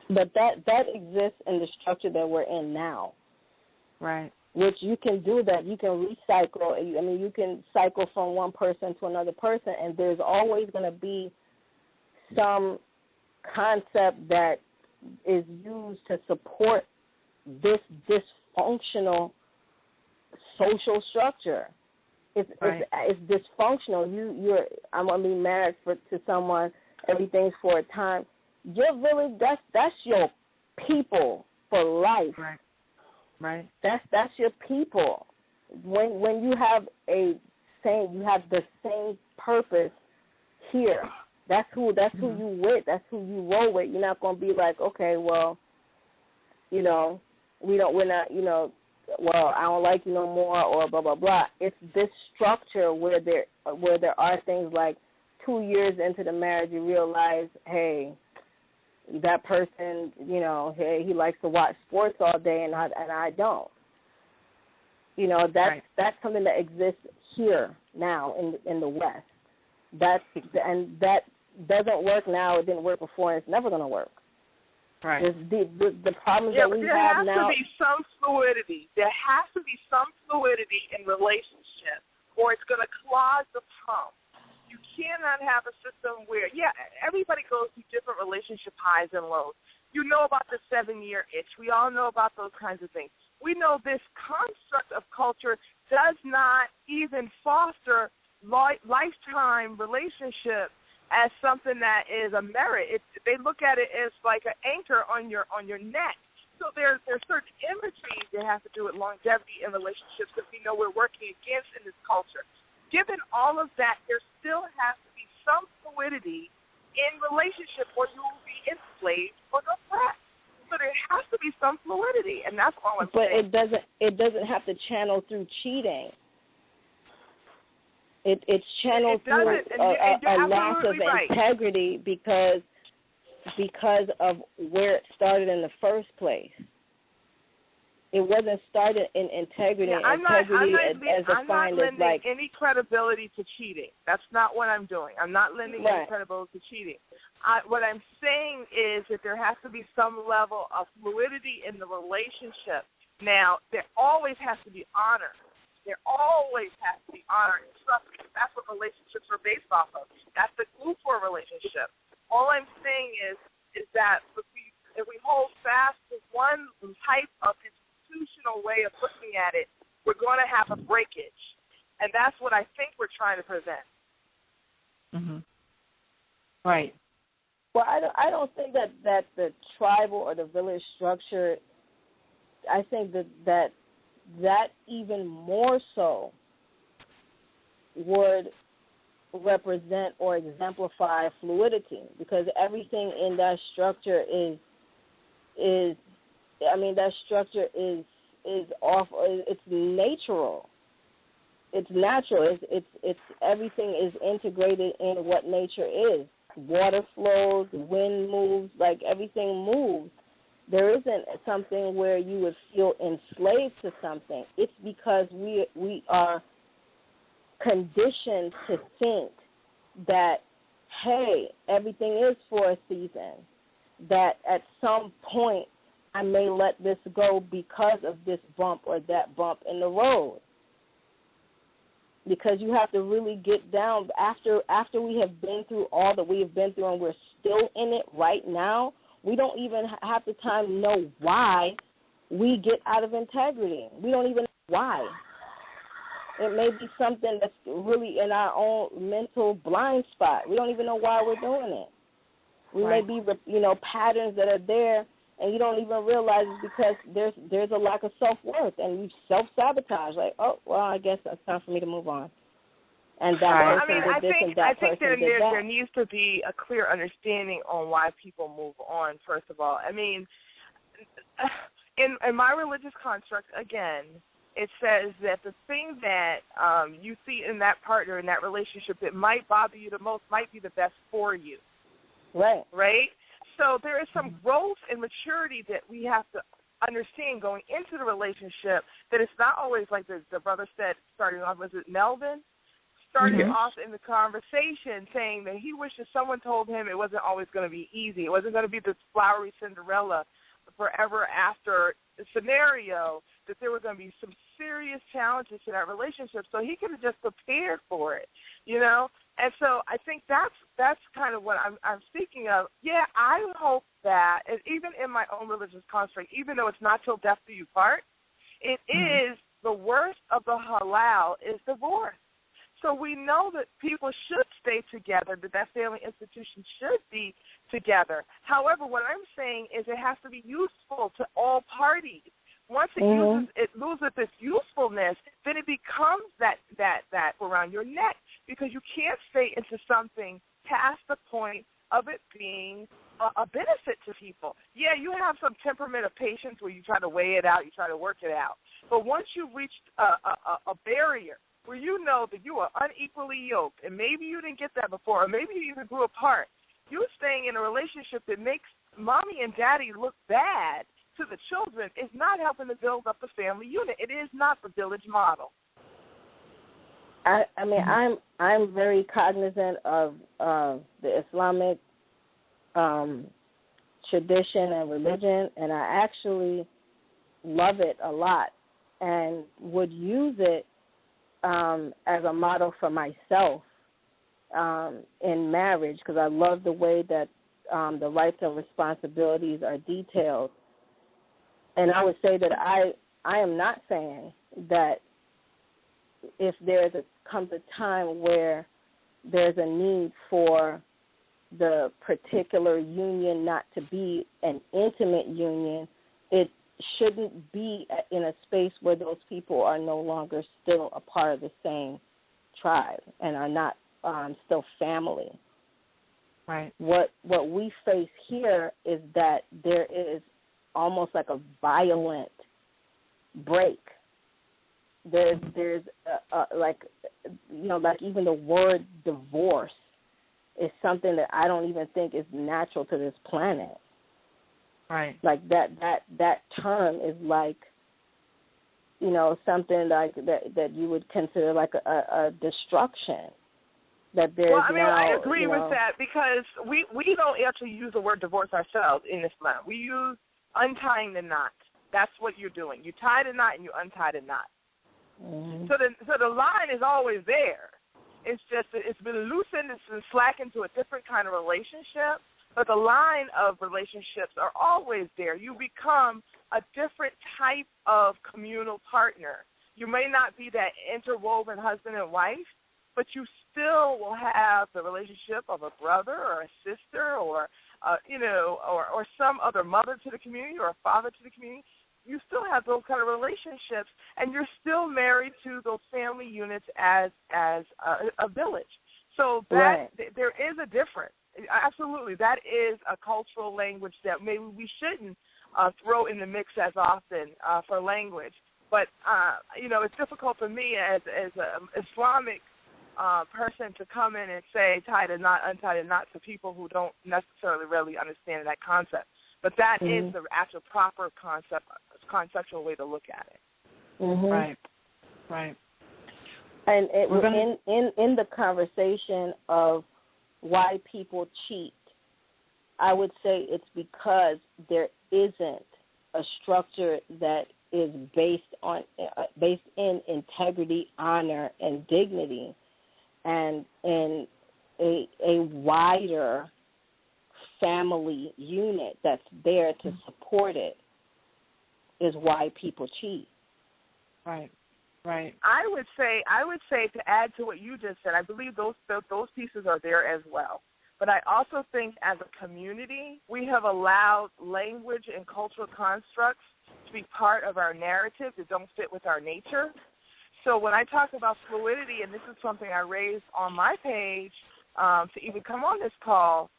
But that exists in the structure that we're in now. Right. Which you can do that. You can recycle. I mean, you can cycle from one person to another person, and there's always going to be some concept that is used to support this dysfunctional social structure. It's dysfunctional. I'm gonna be married to someone. Everything's for a time. Your village, that's your people for life. Right. That's your people. When you have you have the same purpose here. That's who you with. That's who you roll with. You're not gonna be like, okay, well, we're not, well, I don't like you no more, or blah blah blah. It's this structure where there are things like 2 years into the marriage, you realize, hey, that person, hey, he likes to watch sports all day, and I don't. That's something that exists here now in the West. That doesn't work now. It didn't work before, and it's never going to work. Right. The problems that we have now. There has to be some fluidity. There has to be some fluidity in relationship, or it's going to clog the pump. You cannot have a system where, everybody goes through different relationship highs and lows. You know about the 7-year itch. We all know about those kinds of things. We know this construct of culture does not even foster lifetime relationship as something that is a merit. They look at it as like an anchor on your neck. So there's certain imageries that have to do with longevity in relationships that we know we're working against in this culture. Given all of that, there still has to be some fluidity in relationship, or you will be enslaved or oppressed. So there has to be some fluidity, and that's all I'm saying. But it doesn't have to channel through cheating. It's channeled through a loss of integrity because of where it started in the first place. It wasn't started in integrity. I'm not lending like any credibility to cheating. That's not what I'm doing. I'm not lending any credibility to cheating. What I'm saying is that there has to be some level of fluidity in the relationship. Now, there always has to be honor. There always has to be honor and trust. That's what relationships are based off of. That's the glue for a relationship. All I'm saying is that if we hold fast to one type of institutional way of looking at it, we're going to have a breakage. And that's what I think we're trying to prevent. Mm-hmm. Right. Well, I don't think that the tribal or the village structure, I think that even more so would represent or exemplify fluidity, because everything in that structure is it's natural. It's natural. It's everything is integrated in what nature is. Water flows, wind moves, like everything moves. There isn't something where you would feel enslaved to something. It's because we are conditioned to think that, hey, everything is for a season, that at some point I may let this go because of this bump or that bump in the road. Because you have to really get down after we have been through all that we have been through and we're still in it right now. We don't even have the time to know why we get out of integrity. We don't even know why. It may be something that's really in our own mental blind spot. We don't even know why we're doing it. We may be, patterns that are there, and you don't even realize it's because there's a lack of self-worth, and you self-sabotage. Like, oh, well, I guess it's time for me to move on. And that person did this and that person did that. There needs to be a clear understanding on why people move on, first of all. I mean, in my religious construct, again, it says that the thing that you see in that partner, in that relationship, that might bother you the most might be the best for you. Right. Right? So there is some growth and maturity that we have to understand going into the relationship, that it's not always like the brother said, starting off, was it Melvin? Starting off in the conversation saying that he wishes someone told him it wasn't always going to be easy. It wasn't going to be this flowery Cinderella forever after scenario, that there were going to be some serious challenges to that relationship, so he could have just prepared for it, And so I think that's kind of what I'm speaking of. Yeah, I hope that, and even in my own religious construct, even though it's not till death do you part, it is the worst of the halal is divorce. So we know that people should stay together, that family institution should be together. However, what I'm saying is it has to be useful to all parties. Once it loses its usefulness, then it becomes that around your neck, because you can't stay into something past the point of it being a benefit to people. Yeah, you have some temperament of patience where you try to weigh it out, you try to work it out. But once you've reached a barrier where you know that you are unequally yoked, and maybe you didn't get that before, or maybe you even grew apart, you're staying in a relationship that makes mommy and daddy look bad to the children is not helping to build up the family unit. It is not the village model. I mean, I'm very cognizant of the Islamic tradition and religion, and I actually love it a lot and would use it as a model for myself in marriage, because I love the way that the rights and responsibilities are detailed. And I would say that I am not saying that if comes a time where there's a need for the particular union not to be an intimate union, it shouldn't be in a space where those people are no longer still a part of the same tribe and are not still family. Right. What we face here is that there is almost like a violent break. There's like even the word divorce is something that I don't even think is natural to this planet. Right. Like that term is like, something like that you would consider like a destruction. That there's I agree with that, because we don't actually use the word divorce ourselves in Islam. We use untying the knot. That's what you're doing. You tie the knot and you untie the knot. Mm-hmm. So the line is always there. It's just it's been loosened, it's been slackened to a different kind of relationship, but the line of relationships are always there. You become a different type of communal partner. You may not be that interwoven husband and wife, but you still will have the relationship of a brother or a sister or or some other mother to the community or a father to the community. You still have those kind of relationships, and you're still married to those family units as a village. So that there is a difference. Absolutely, that is a cultural language that maybe we shouldn't throw in the mix as often for language. But it's difficult for me as an Islamic person to come in and say tie the knot, untie the knot to people who don't necessarily really understand that concept. But that is the actual proper conceptual way to look at it. Mm-hmm. Right. And in the conversation of why people cheat, I would say it's because there isn't a structure that is based in integrity, honor, and dignity, and in a wider family unit that's there to support it is why people cheat. Right. I would say to add to what you just said, I believe those pieces are there as well. But I also think as a community, we have allowed language and cultural constructs to be part of our narrative that don't fit with our nature. So when I talk about fluidity, and this is something I raised on my page to even come on this call,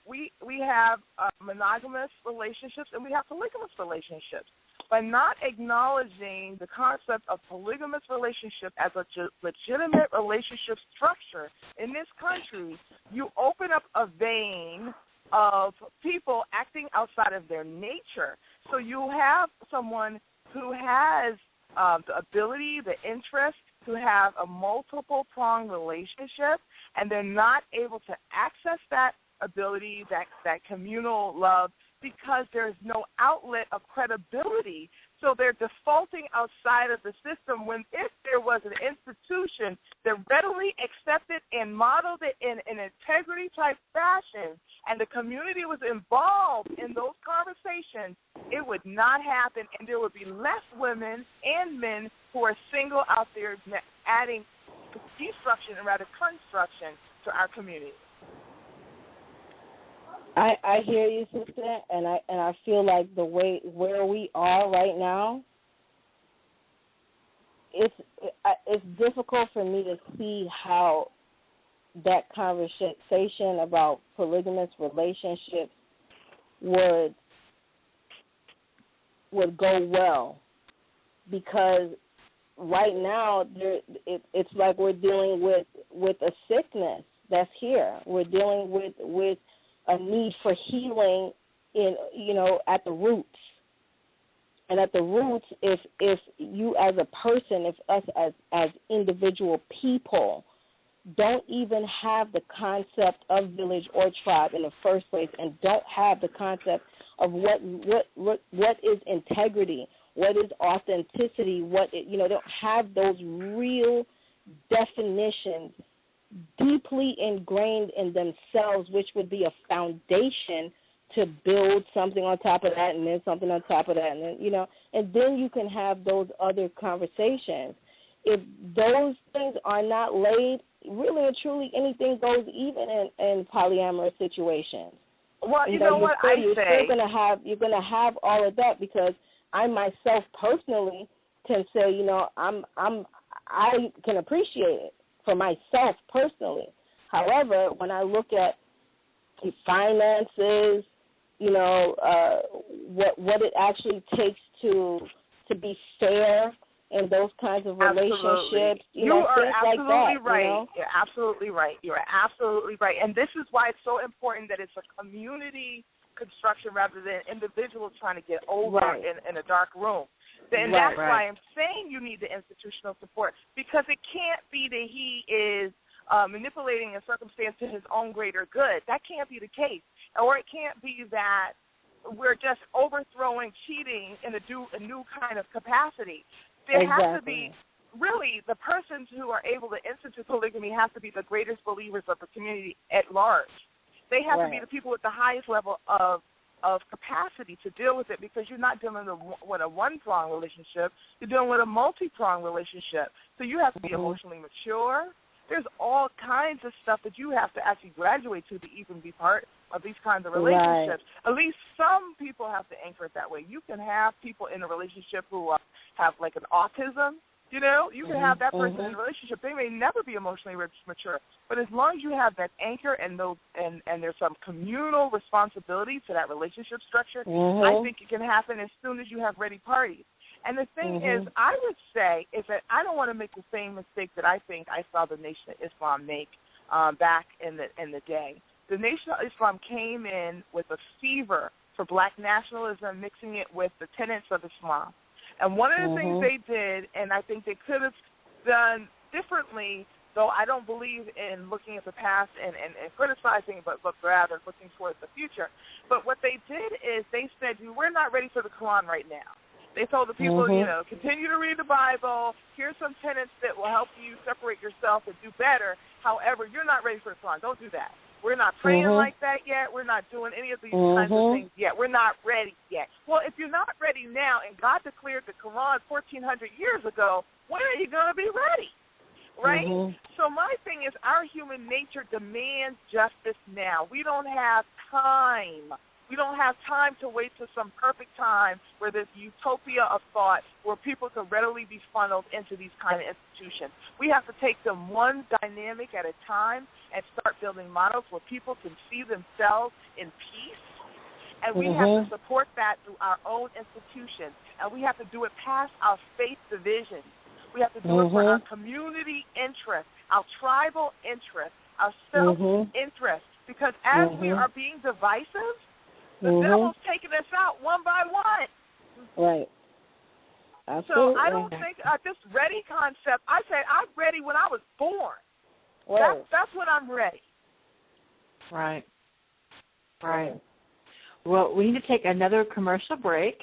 we have monogamous relationships and we have polygamous relationships. By not acknowledging the concept of polygamous relationship as a legitimate relationship structure in this country, you open up a vein of people acting outside of their nature. So you have someone who has the ability, the interest to have a multiple-pronged relationship, and they're not able to access that ability, that communal love, because there's no outlet of credibility. So they're defaulting outside of the system when if there was an institution that readily accepted and modeled it in an integrity-type fashion and the community was involved in those conversations, it would not happen, and there would be less women and men who are single out there adding destruction and rather construction to our community. I hear you, sister, and I feel like where we are right now, it's difficult for me to see how that conversation about polygamous relationships would go well, because right now it's like we're dealing with a sickness that's here. We're dealing with a need for healing at the roots. And at the roots, if you as a person, if us as individual people don't even have the concept of village or tribe in the first place, and don't have the concept of what is integrity, what is authenticity, don't have those real definitions deeply ingrained in themselves, which would be a foundation to build something on top of that, and then something on top of that, and then and then you can have those other conversations. If those things are not laid, really and truly, anything goes, even in polyamorous situations. Well, you know what I say. You're gonna have all of that, because I myself personally can say, I can appreciate it for myself personally. However, when I look at finances, what it actually takes to be fair in those kinds of relationships. You are things absolutely like that, right. You're absolutely right. You're absolutely right. And this is why it's so important that it's a community construction rather than individuals trying to get over in a dark room. And that's why I'm saying you need the institutional support, because it can't be that he is manipulating a circumstance to his own greater good. That can't be the case. Or it can't be that we're just overthrowing cheating in a new kind of capacity. There has to be, really, the persons who are able to institute polygamy have to be the greatest believers of the community at large. They have to be the people with the highest level of capacity to deal with it, because you're not dealing with a one-pronged relationship. You're dealing with a multi-pronged relationship. So you have to be emotionally mature. There's all kinds of stuff that you have to actually graduate to even be part of these kinds of relationships. At least some people have to anchor it that way. You can have people in a relationship who have like an autism. You can have that person in a relationship. They may never be emotionally mature, but as long as you have that anchor and there's some communal responsibility to that relationship structure, I think it can happen as soon as you have ready parties. And the thing is, I would say, is that I don't want to make the same mistake that I think I saw the Nation of Islam make back in the day. The Nation of Islam came in with a fever for black nationalism, mixing it with the tenets of Islam. And one of the things they did, and I think they could have done differently, though I don't believe in looking at the past and criticizing, but rather looking towards the future. But what they did is they said, we're not ready for the Quran right now. They told the people, continue to read the Bible. Here's some tenets that will help you separate yourself and do better. However, you're not ready for the Quran. Don't do that. We're not praying like that yet. We're not doing any of these kinds of things yet. We're not ready yet. Well, if you're not ready now, and God declared the Quran 1,400 years ago, when are you going to be ready? Right? So my thing is, our human nature demands justice now. We don't have time. We don't have time to wait till some perfect time where there's utopia of thought where people can readily be funneled into these kind of institutions. We have to take them one dynamic at a time and start building models where people can see themselves in peace. And we have to support that through our own institutions. And we have to do it past our faith divisions. We have to do it for our community interest, our tribal interest, our self-interest. Because as we are being divisive, the devil's taking us out one by one. Right. Absolutely. So I don't think this ready concept, I said I'm ready when I was born. Right. That's when I'm ready. Right. Well, we need to take another commercial break.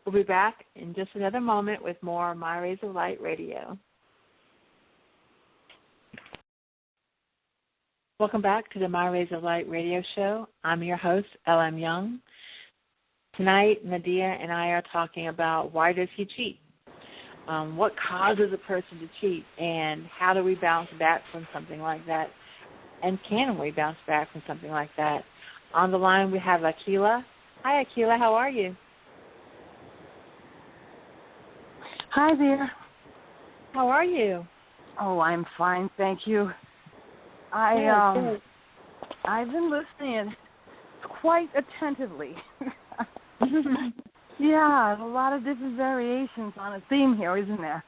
We'll be back in just another moment with more My Rays of Light Radio. Welcome back to the My Rays of Light radio show. I'm your host, L.M. Young. Tonight, Nadia and I are talking about why does he cheat? What causes a person to cheat, and how do we bounce back from something like that? And can we bounce back from something like that? On the line, we have Akila. Hi, Akila. How are you? Hi there. How are you? Oh, I'm fine, thank you. I've been listening quite attentively. Yeah, a lot of different variations on a theme here, isn't there?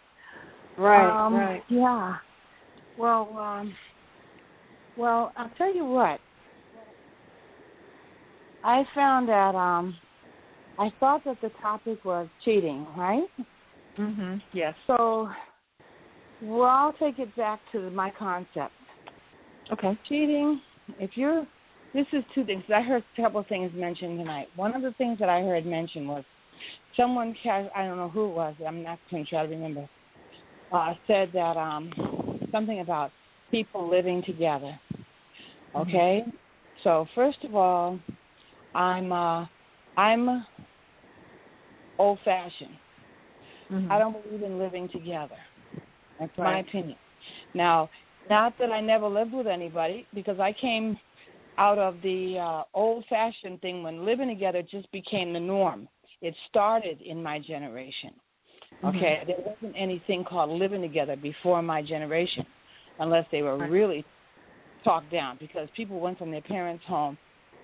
Right. Yeah. Well, I'll tell you what. I found that I thought that the topic was cheating, right? Yes. So, well, I'll take it back to my concept. Okay. Cheating, this is two things. I heard a couple of things mentioned tonight. One of the things that I heard mentioned was someone, I don't know who it was, I'm not going to try to remember, said that something about people living together. Okay? So, first of all, I'm old-fashioned. I don't believe in living together. That's my opinion. Now, not that I never lived with anybody, because I came out of the old-fashioned thing when living together just became the norm. It started in my generation. Okay? There wasn't anything called living together before my generation, unless they were really talked down, because people went from their parents' home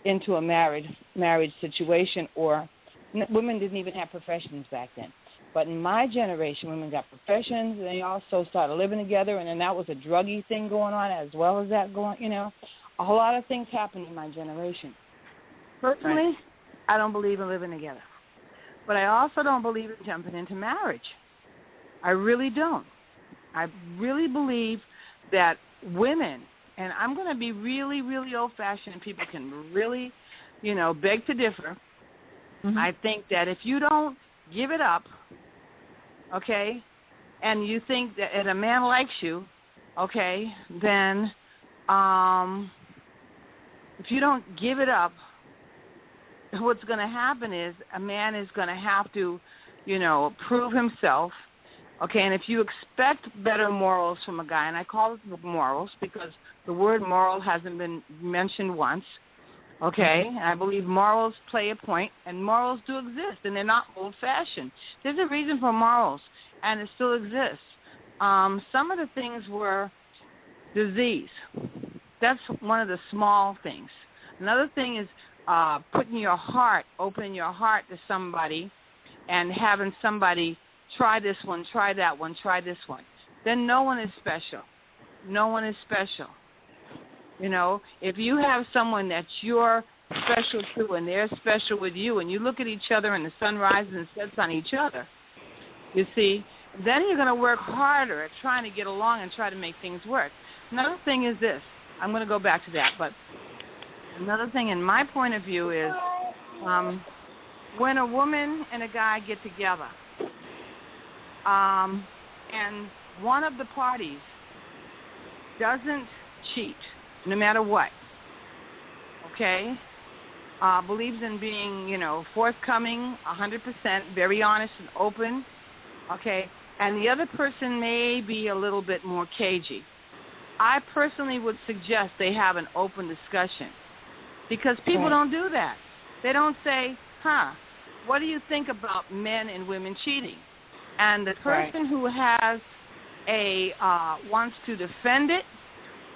into a marriage situation, or women didn't even have professions back then. But in my generation, women got professions, and they also started living together, and then that was a druggy thing going on as well as that going, A whole lot of things happened in my generation. Personally, I don't believe in living together. But I also don't believe in jumping into marriage. I really don't. I really believe that women, and I'm going to be really, really old-fashioned, and people can really, beg to differ. I think that if you don't give it up, okay, and you think that a man likes you, okay, then if you don't give it up, what's going to happen is a man is going to have to, prove himself, okay, and if you expect better morals from a guy, and I call it morals because the word moral hasn't been mentioned once, okay, and I believe morals play a point, and morals do exist, and they're not old-fashioned. There's a reason for morals, and it still exists. Some of the things were disease. That's one of the small things. Another thing is opening your heart to somebody and having somebody try this one, try that one, try this one. Then no one is special. No one is special. If you have someone that you're special to and they're special with you, and you look at each other and the sun rises and sets on each other, you see, then you're going to work harder at trying to get along and try to make things work. Another thing is this. I'm going to go back to that, but another thing in my point of view is when a woman and a guy get together and one of the parties doesn't cheat, no matter what, okay, believes in being, forthcoming, 100%, very honest and open, okay, and the other person may be a little bit more cagey, I personally would suggest they have an open discussion, because people don't do that. They don't say, what do you think about men and women cheating? And the person who has wants to defend it,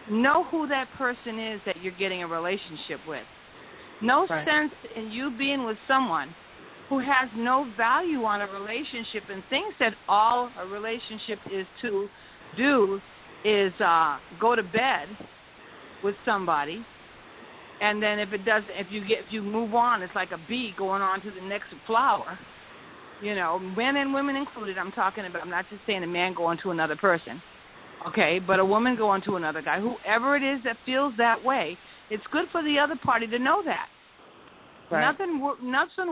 know who that person is that you're getting a relationship with. No sense in you being with someone who has no value on a relationship and thinks that all a relationship is to do is go to bed with somebody, and then if you move on, it's like a bee going on to the next flower. Men and women included. I'm talking about. I'm not just saying a man going to another person, okay, but a woman going to another guy. Whoever it is that feels that way, it's good for the other party to know that. Nothing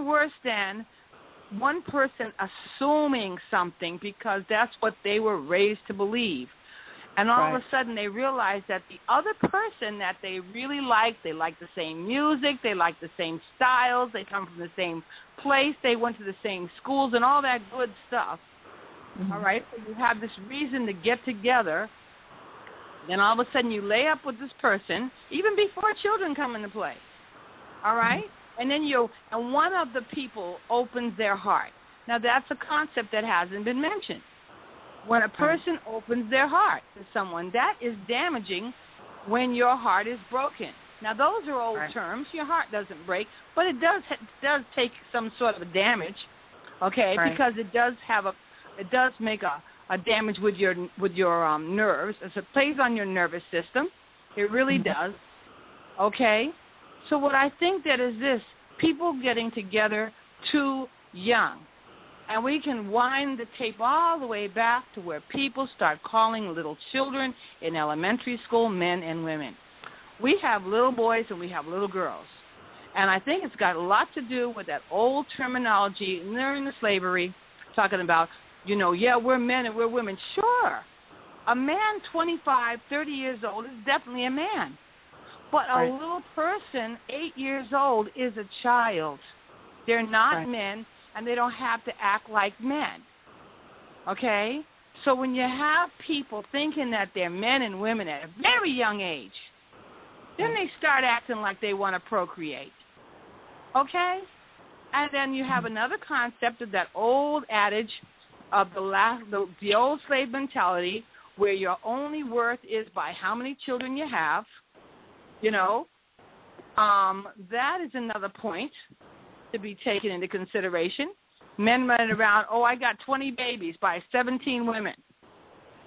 worse than one person assuming something because that's what they were raised to believe. And all of a sudden they realize that the other person that they really like, they like the same music, they like the same styles, they come from the same place, they went to the same schools and all that good stuff. All right? So you have this reason to get together. Then all of a sudden you lay up with this person, even before children come into play. All right? And then one of the people opens their heart. Now that's a concept that hasn't been mentioned. When a person opens their heart to someone, that is damaging when your heart is broken. Now, those are old terms. Your heart doesn't break, but it does take some sort of a damage, okay? Because it does make a damage with your nerves. It plays on your nervous system. It really does, okay? So what I think that is this: people getting together too young. And we can wind the tape all the way back to where people start calling little children in elementary school men and women. We have little boys and we have little girls. And I think it's got a lot to do with that old terminology during the slavery, talking about, we're men and we're women. Sure, a man 25, 30 years old is definitely a man. But a little person, 8 years old, is a child. They're not men, and they don't have to act like men. Okay? So when you have people thinking that they're men and women at a very young age, then they start acting like they want to procreate. Okay? And then you have another concept of that old adage of the old slave mentality where your only worth is by how many children you have. That is another point to be taken into consideration. Men running around, I got 20 babies by 17 women.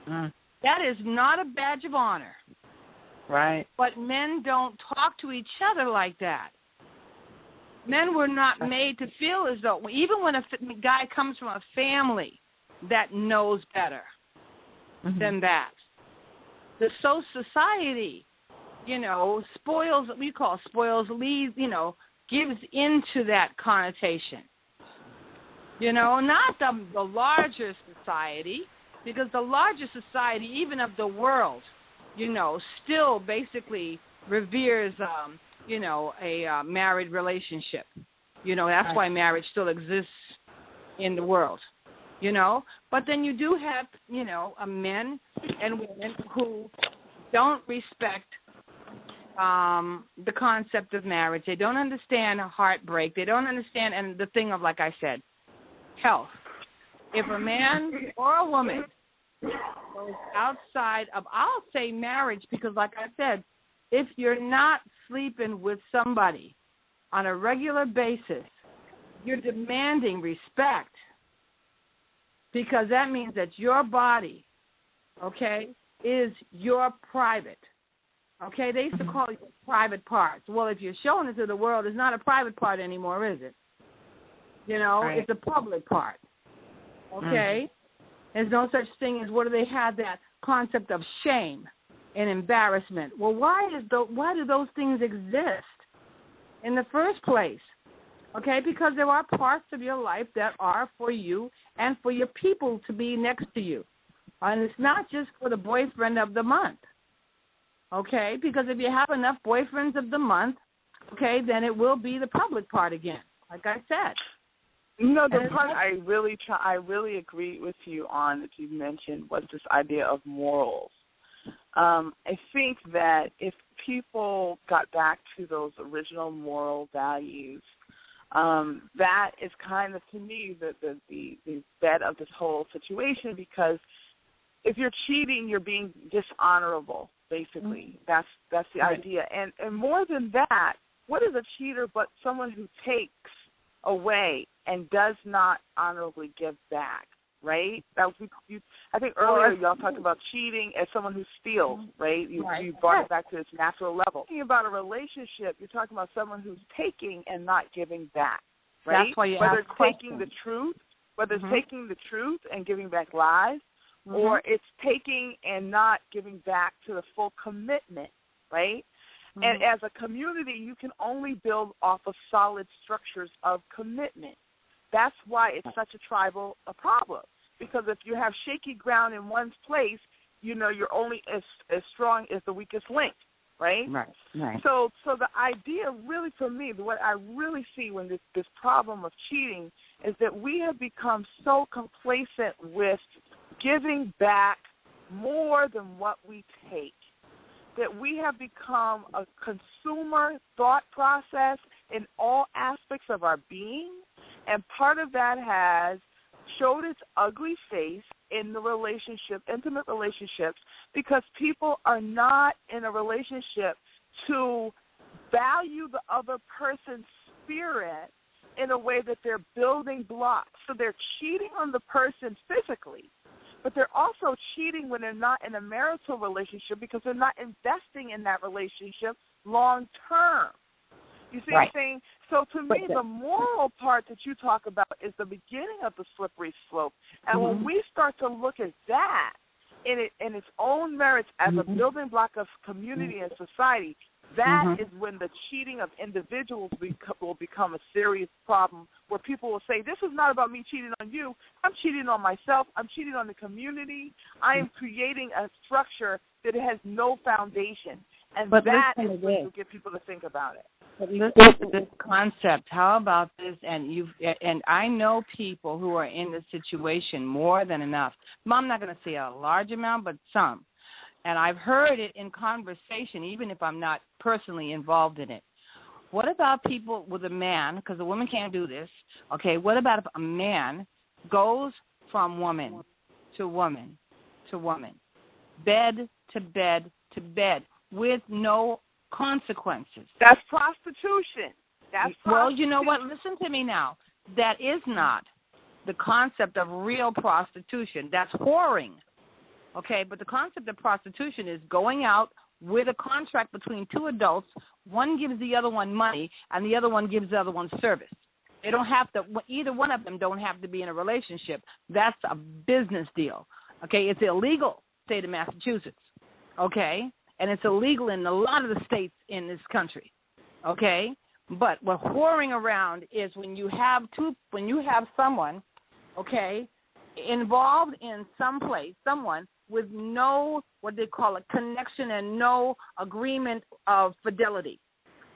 That is not a badge of honor. Right. But men don't talk to each other like that. Men were not made to feel as though, even when a guy comes from a family that knows better than that, the society, spoils, leads, gives into that connotation. Not the larger society, because the larger society, even of the world, still basically reveres, a married relationship. That's why marriage still exists in the world, But then you do have, men and women who don't respect the concept of marriage. They don't understand heartbreak. They don't understand, and the thing of, like I said, health. If a man or a woman goes outside of, I'll say marriage, because like I said, if you're not sleeping with somebody on a regular basis, you're demanding respect, because that means that your body, is your private. They used to call it private parts. Well, if you're showing it to the world, it's not a private part anymore, is it? It's a public part. There's no such thing as, what do they have, that concept of shame and embarrassment. Well, why do those things exist in the first place? Because there are parts of your life that are for you and for your people to be next to you. And it's not just for the boyfriend of the month. Because if you have enough boyfriends of the month, then it will be the public part again, like I said. The part I really agree with you on that you mentioned was this idea of morals. I think that if people got back to those original moral values, that is kind of, to me, the bed of this whole situation, because if you're cheating, you're being dishonorable, basically. That's the idea. And more than that, what is a cheater but someone who takes away and does not honorably give back, right? I think earlier y'all talked about cheating as someone who steals, right? You brought it back to its natural level. Talking about a relationship, you're talking about someone who's taking and not giving back, right? That's why you whether ask it's questions. taking the truth and giving back lies, or it's taking and not giving back to the full commitment, right? And as a community, you can only build off of solid structures of commitment. That's why it's such a tribal problem, because if you have shaky ground in one place, you're only as strong as the weakest link, right? Right. So the idea, really, for me, what I really see when this problem of cheating is that we have become so complacent with giving back more than what we take, that we have become a consumer thought process in all aspects of our being, and part of that has showed its ugly face in the intimate relationships, because people are not in a relationship to value the other person's spirit in a way that they're building blocks. So they're cheating on the person physically, but they're also cheating when they're not in a marital relationship, because they're not investing in that relationship long term. You see what I'm saying? So to me, the moral part that you talk about is the beginning of the slippery slope. And when we start to look at that in its own merits as a building block of community and society, that is when the cheating of individuals will become a serious problem, where people will say, this is not about me cheating on you. I'm cheating on myself. I'm cheating on the community. I am creating a structure that has no foundation. And that is when you get people to think about it. But listen to this concept. How about this? And I know people who are in this situation more than enough. I'm not going to say a large amount, but some. And I've heard it in conversation, even if I'm not personally involved in it. What about people with a man, because a woman can't do this, okay, what about if a man goes from woman to woman to woman, bed to bed to bed, with no consequences? That's prostitution. Well, you know what? Listen to me now. That is not the concept of real prostitution. That's whoring. Okay, but the concept of prostitution is going out with a contract between two adults. One gives the other one money, and the other one gives the other one service. They don't have to. Either one of them don't have to be in a relationship. That's a business deal. Okay, it's illegal, state of Massachusetts. Okay, and it's illegal in a lot of the states in this country. Okay, but what whoring around is when you have someone, okay, involved in someone with no, what they call a connection and no agreement of fidelity.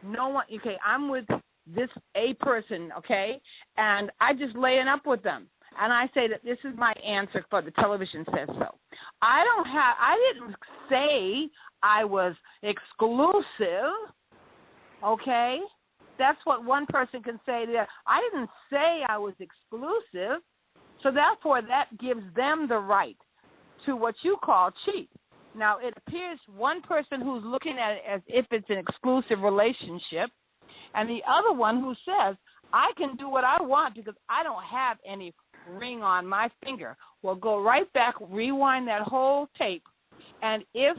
No one, okay, I'm with this a person, okay, and I just laying up with them. And I say that this is my answer for the television says so. I didn't say I was exclusive, okay? That's what one person can say there. I didn't say I was exclusive, so therefore that gives them the right to what you call cheat. Now, it appears one person who's looking at it as if it's an exclusive relationship, and the other one who says, I can do what I want because I don't have any ring on my finger. Well, go right back, rewind that whole tape, and if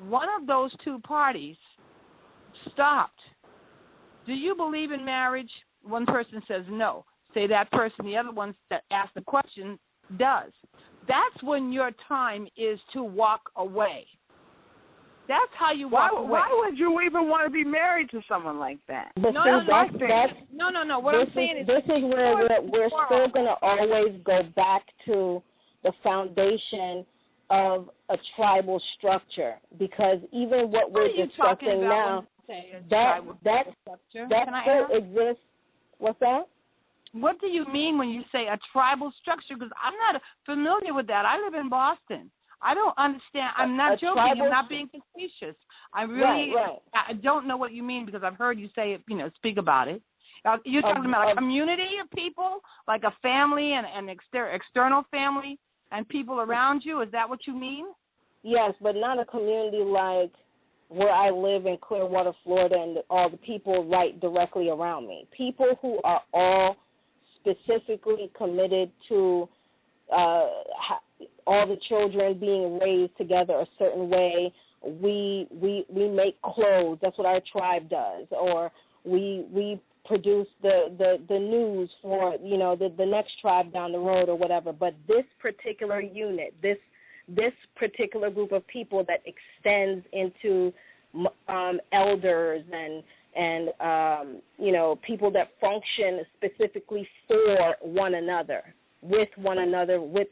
one of those two parties stopped, do you believe in marriage? One person says no. Say that person, the other one that asked the question, does. That's when your time is to walk away. That's how you walk away. Why would you even want to be married to someone like that? But no. What I'm saying is this is where we're still going to always go back to the foundation of a tribal structure, because even what we're discussing now, that still exists. What's that? What do you mean when you say a tribal structure? Because I'm not familiar with that. I live in Boston. I don't understand. I'm not joking. I'm not being facetious. I really, I don't know what you mean because I've heard you say it, speak about it. You're talking about a community of people, like a family and an external family and people around you. Is that what you mean? Yes, but not a community like where I live in Clearwater, Florida, and all the people right directly around me. People who are all specifically committed to all the children being raised together a certain way. We make clothes. That's what our tribe does. Or we produce the news for the next tribe down the road or whatever. But this particular unit, this particular group of people that extends into elders and people that function specifically for one another, with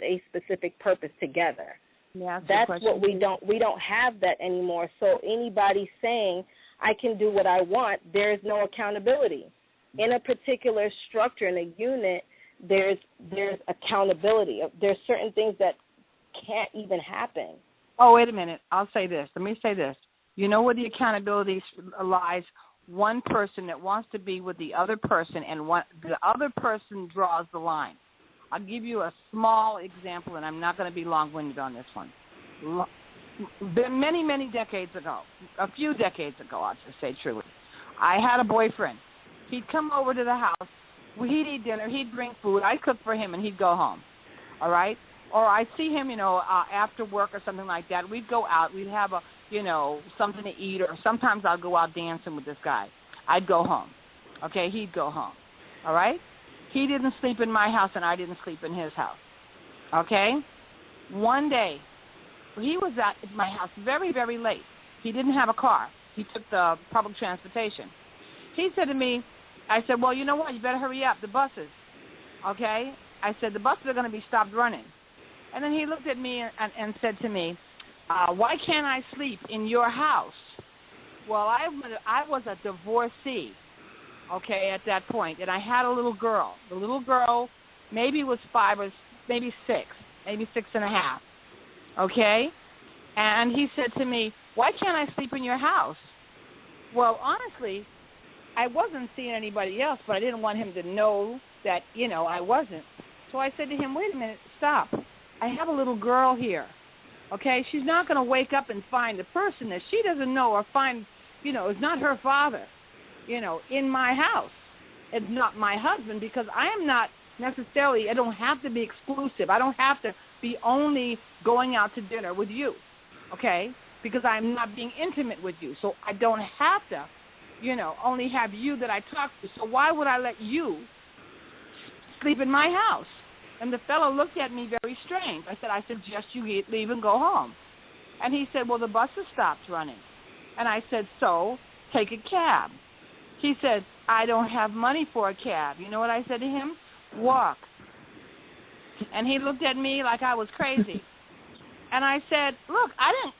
a specific purpose together. Yeah, that's what we don't have that anymore. So anybody saying I can do what I want, there is no accountability. In a particular structure, in a unit, there's accountability. There's certain things that can't even happen. Oh, wait a minute. I'll say this. Let me say this. You know where the accountability lies? One person that wants to be with the other person, and the other person draws the line. I'll give you a small example, and I'm not going to be long-winded on this one. Many, many decades ago, a few decades ago, I'll just say truly, I had a boyfriend. He'd come over to the house. He'd eat dinner. He'd bring food. I'd cook for him, and he'd go home. All right? Or I'd see him, after work or something like that. We'd go out. We'd have something to eat, or sometimes I'll go out dancing with this guy. I'd go home. Okay, he'd go home. All right? He didn't sleep in my house, and I didn't sleep in his house. Okay? One day, he was at my house very, very late. He didn't have a car. He took the public transportation. He said to me, I said, well, you know what? You better hurry up, the buses. Okay? I said, the buses are going to be stopped running. And then he looked at me and said to me, why can't I sleep in your house? Well, I was a divorcee, okay, at that point, and I had a little girl. The little girl maybe was 5 or maybe 6, maybe 6.5, okay? And he said to me, why can't I sleep in your house? Well, honestly, I wasn't seeing anybody else, but I didn't want him to know that, I wasn't. So I said to him, wait a minute, stop. I have a little girl here, okay? She's not going to wake up and find the person that she doesn't know or find, is not her father, in my house. It's not my husband, because I am not necessarily, I don't have to be exclusive. I don't have to be only going out to dinner with you, okay, because I'm not being intimate with you. So I don't have to, only have you that I talk to. So why would I let you sleep in my house? And the fellow looked at me very strange. I suggest you leave and go home. And he said, well, the buses stopped running. And I said, so take a cab. He said, I don't have money for a cab. You know what I said to him? Walk. And he looked at me like I was crazy. And I said, look, I didn't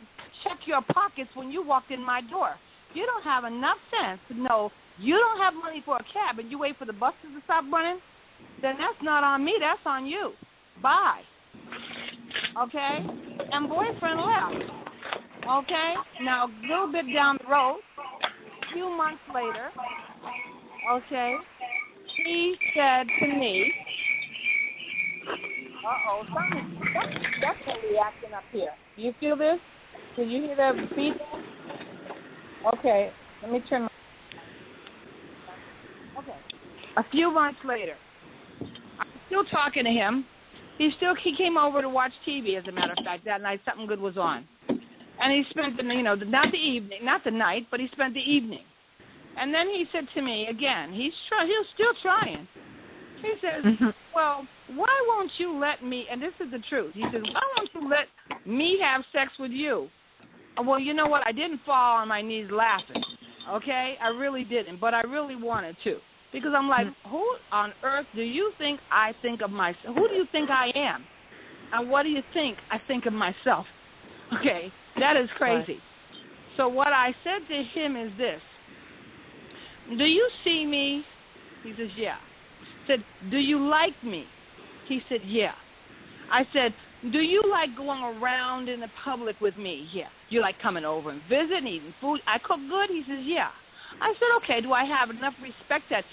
check your pockets when you walked in my door. You don't have enough sense to know you don't have money for a cab and you wait for the buses to stop running? Then that's not on me. That's on you. Bye. Okay? And boyfriend left. Okay? Now, a little bit down the road, a few months later, okay, he said to me, that's really acting up here. Do you feel this? Can you hear the feedback? Okay, let me turn my... Okay. A few months later, I'm still talking to him. He came over to watch TV, as a matter of fact. That night, something good was on. And he spent not the evening, not the night, but he spent the evening. And then he said to me again, he was still trying. He says, well, why won't you let me, and this is the truth, he says, why won't you let me have sex with you? Well, you know what, I didn't fall on my knees laughing, okay? I really didn't, but I really wanted to. Because I'm like, who on earth do you think I think of myself? Who do you think I am? And what do you think I think of myself? Okay, that is crazy. Right. So what I said to him is this. Do you see me? He says, yeah. I said, do you like me? He said, yeah. I said, do you like going around in the public with me? Yeah. You like coming over and visiting, eating food? I cook good? He says, yeah. I said, okay, do I have enough respect that,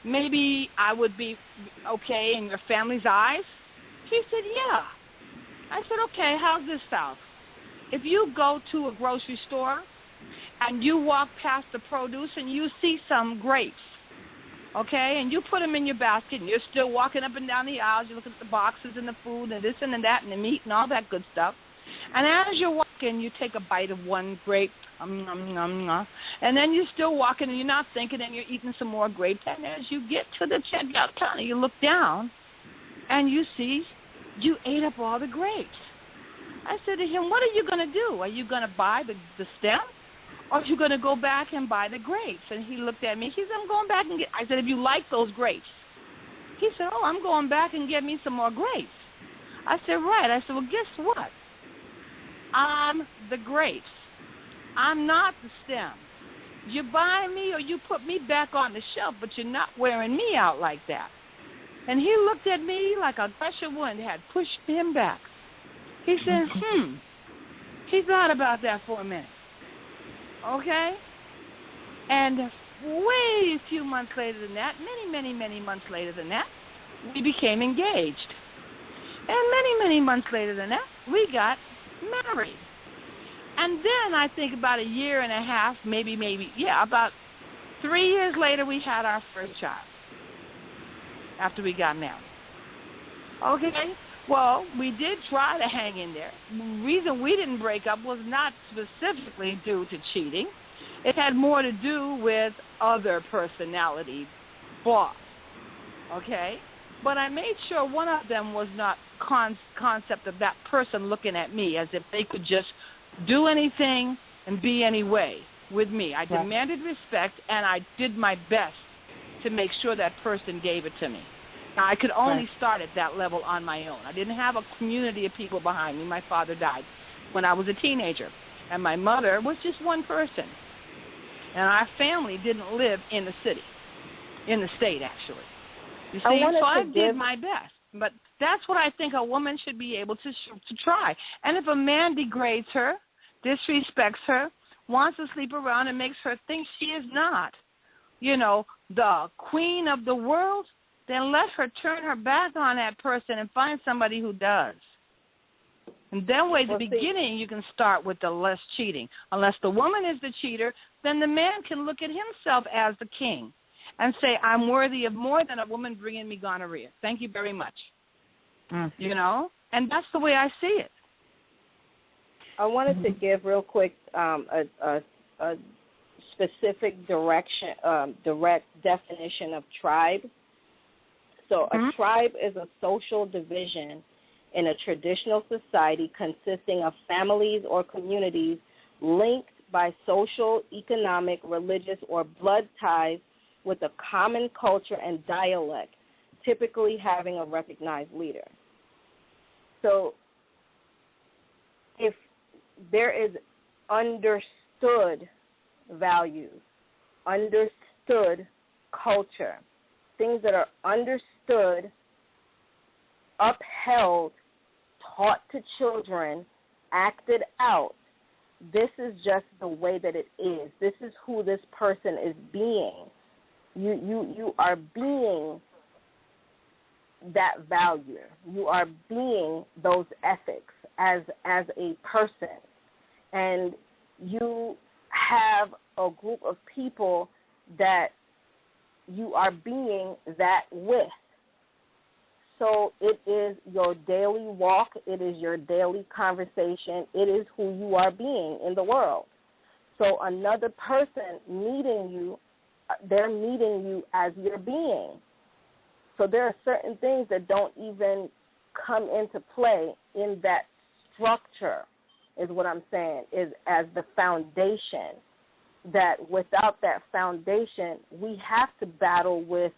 maybe I would be okay in your family's eyes? He said, yeah. I said, okay, how's this sound? If you go to a grocery store and you walk past the produce and you see some grapes, okay, and you put them in your basket and you're still walking up and down the aisles, you look at the boxes and the food and this and that and the meat and all that good stuff, and as you're walking, you take a bite of one grape, and then you're still walking and you're not thinking and you're eating some more grapes, and as you get to the checkout counter, you look down and you see you ate up all the grapes. I said to him, what are you going to do? Are you going to buy the stem? Or are you going to go back and buy the grapes? And he looked at me. He said, I'm going back and get... I said, if you like those grapes. He said, oh, I'm going back and get me some more grapes. I said, right. I said, well, guess what? I'm the grapes. I'm not the stem. You buy me or you put me back on the shelf, but you're not wearing me out like that. And he looked at me like a gush of wind had pushed him back. He said, He thought about that for a minute. Okay? And way a few months later than that, many months later than that, we became engaged. And many months later than that, we got married. And then I think about a year and a half, about 3 years later, we had our first child after we got married. Okay? Well, we did try to hang in there. The reason we didn't break up was not specifically due to cheating. It had more to do with other personality flaws, okay? But I made sure one of them was not concept of that person looking at me as if they could just do anything and be any way with me. I demanded respect, and I did my best to make sure that person gave it to me. Now, I could only start at that level on my own. I didn't have a community of people behind me. My father died when I was a teenager, and my mother was just one person. And our family didn't live in the city, in the state, actually. You see, so I did my best. But that's what I think a woman should be able to try. And if a man degrades her, disrespects her, wants to sleep around and makes her think she is not, the queen of the world, then let her turn her back on that person and find somebody who does. And then at the beginning, you can start with the less cheating. Unless the woman is the cheater, then the man can look at himself as the king and say, I'm worthy of more than a woman bringing me gonorrhea. Thank you very much. And that's the way I see it. I wanted to give real quick a specific direct definition of tribe. So a tribe is a social division in a traditional society consisting of families or communities linked by social, economic, religious, or blood ties with a common culture and dialect, typically having a recognized leader. So if there is understood values, understood culture, things that are understood, upheld, taught to children, acted out, this is just the way that it is. This is who this person is being. You are being that value. You are being those ethics as a person. And you have a group of people that you are being that with. So it is your daily walk. It is your daily conversation. It is who you are being in the world. So another person meeting you, they're meeting you as your being. So there are certain things that don't even come into play in that structure, is what I'm saying, is as the foundation. That without that foundation, we have to battle with,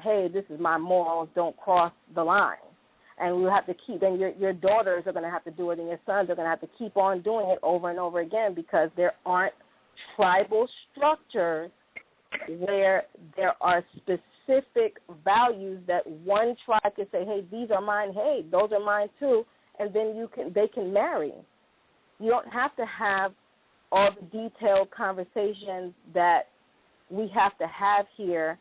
hey, this is my morals, don't cross the line. And we have to keep, then your daughters are going to have to do it, and your sons are going to have to keep on doing it over and over again, because there aren't tribal structures where there are specific values that one tribe can say, hey, these are mine, hey, those are mine too, and then they can marry. You don't have to have all the detailed conversations that we have to have here,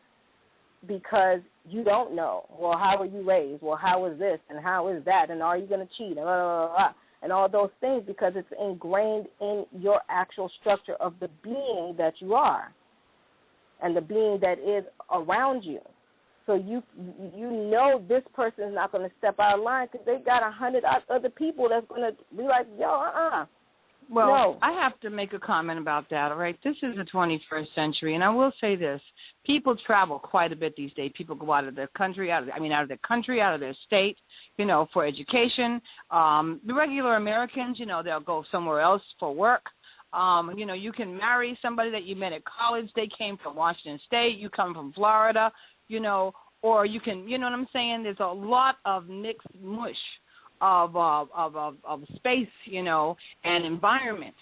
because you don't know. Well, how were you raised? Well, how is this and how is that? And are you going to cheat? And, and all those things, because it's ingrained in your actual structure of the being that you are and the being that is around you. So you know this person is not going to step out of line, because they got 100 other people that's going to be like, yo, Well, no. I have to make a comment about that, all right? This is the 21st century, and I will say this. People travel quite a bit these days. People go out of their country, out of their state, for education. The regular Americans, they'll go somewhere else for work. You can marry somebody that you met at college. They came from Washington State. You come from Florida, or you can, you know what I'm saying? There's a lot of mixed mush of space, and environment,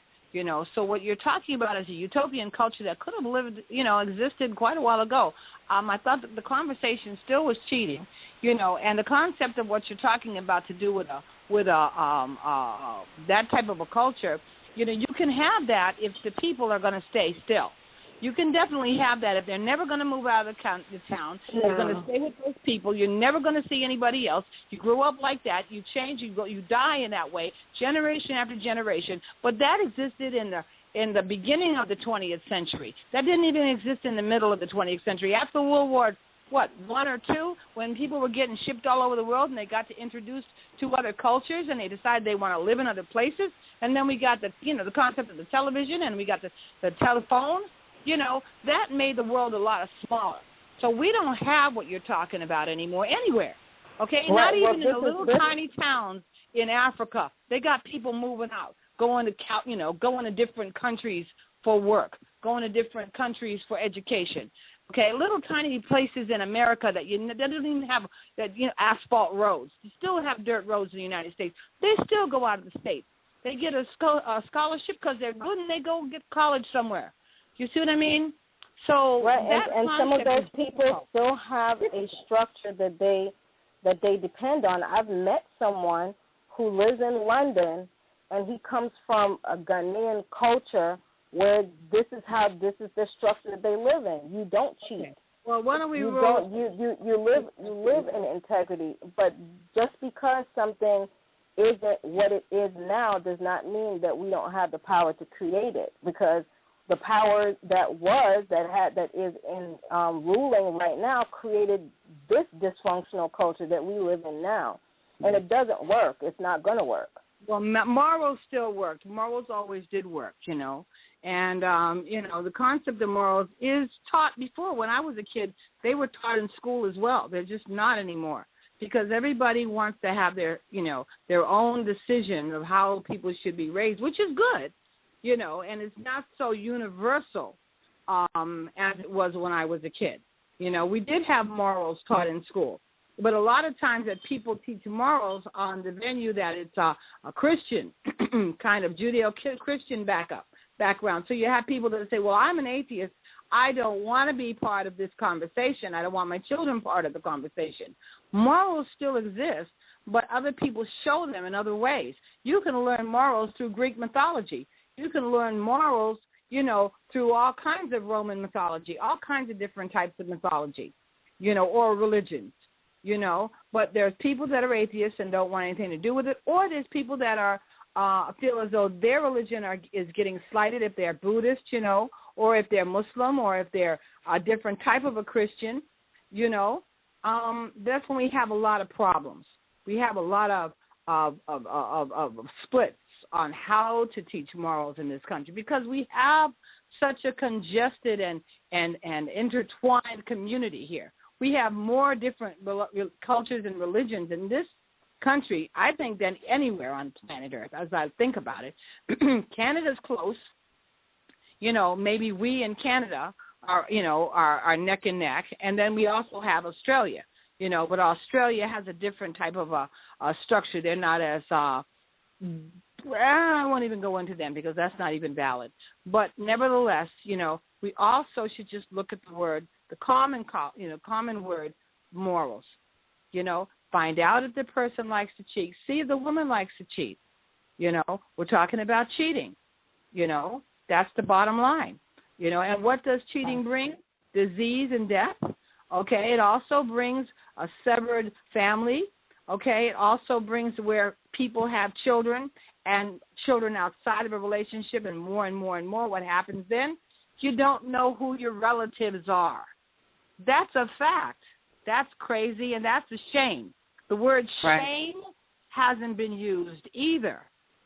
So what you're talking about is a utopian culture that could have lived, existed quite a while ago. I thought that the conversation still was cheating, and the concept of what you're talking about to do with that type of a culture, you can have that if the people are going to stay still. You can definitely have that if they're never going to move out of the town. You're going to stay with those people. You're never going to see anybody else. You grew up like that. You change. You die in that way, generation after generation. But that existed in the beginning of the 20th century. That didn't even exist in the middle of the 20th century. After World War one or two, when people were getting shipped all over the world and they got to introduce to other cultures and they decided they want to live in other places. And then we got the concept of the television, and we got the telephone. That made the world a lot smaller. So we don't have what you're talking about anymore anywhere. Okay, not even in the little tiny towns in Africa. They got people moving out, going to different countries for work, going to different countries for education. Okay, little tiny places in America that don't even have asphalt roads. You still have dirt roads in the United States. They still go out of the state. They get a scholarship because they're good, and they go get college somewhere. You see what I mean? So and some of those people still have a structure that they depend on. I've met someone who lives in London, and he comes from a Ghanaian culture where this is the structure that they live in. You don't cheat. Okay. Well, why don't we you live in integrity, but just because something isn't what it is now does not mean that we don't have the power to create it, because the power that is in ruling right now created this dysfunctional culture that we live in now, and it doesn't work. It's not going to work. Well, morals still work. Morals always did work, And, the concept of morals is taught before. When I was a kid, they were taught in school as well. They're just not anymore, because everybody wants to have their own decision of how people should be raised, which is good, and it's not so universal as it was when I was a kid. We did have morals taught in school, but a lot of times that people teach morals on the venue that it's a Christian, kind of Judeo-Christian background. So you have people that say, well, I'm an atheist. I don't want to be part of this conversation. I don't want my children part of the conversation. Morals still exist, but other people show them in other ways. You can learn morals through Greek mythology. You can learn morals, through all kinds of Roman mythology, all kinds of different types of mythology, or religions, But there's people that are atheists and don't want anything to do with it, or there's people that are feel as though their religion is getting slighted if they're Buddhist, or if they're Muslim, or if they're a different type of a Christian, that's when we have a lot of problems. We have a lot of splits on how to teach morals in this country, because we have such a congested and intertwined community here. We have more different cultures and religions in this country, I think, than anywhere on planet Earth, as I think about it. Canada's close. Maybe we in Canada are neck and neck, and then we also have Australia, but Australia has a different type of a structure. They're not as I won't even go into them because that's not even valid. But nevertheless, we also should just look at the common word, morals. Find out if the person likes to cheat. See if the woman likes to cheat. We're talking about cheating. That's the bottom line. And what does cheating bring? Disease and death. Okay, it also brings a severed family. Okay, it also brings where people have children and children outside of a relationship, and more and more and more. What happens then? You don't know who your relatives are. That's a fact. That's crazy, and that's a shame. The word shame hasn't been used either,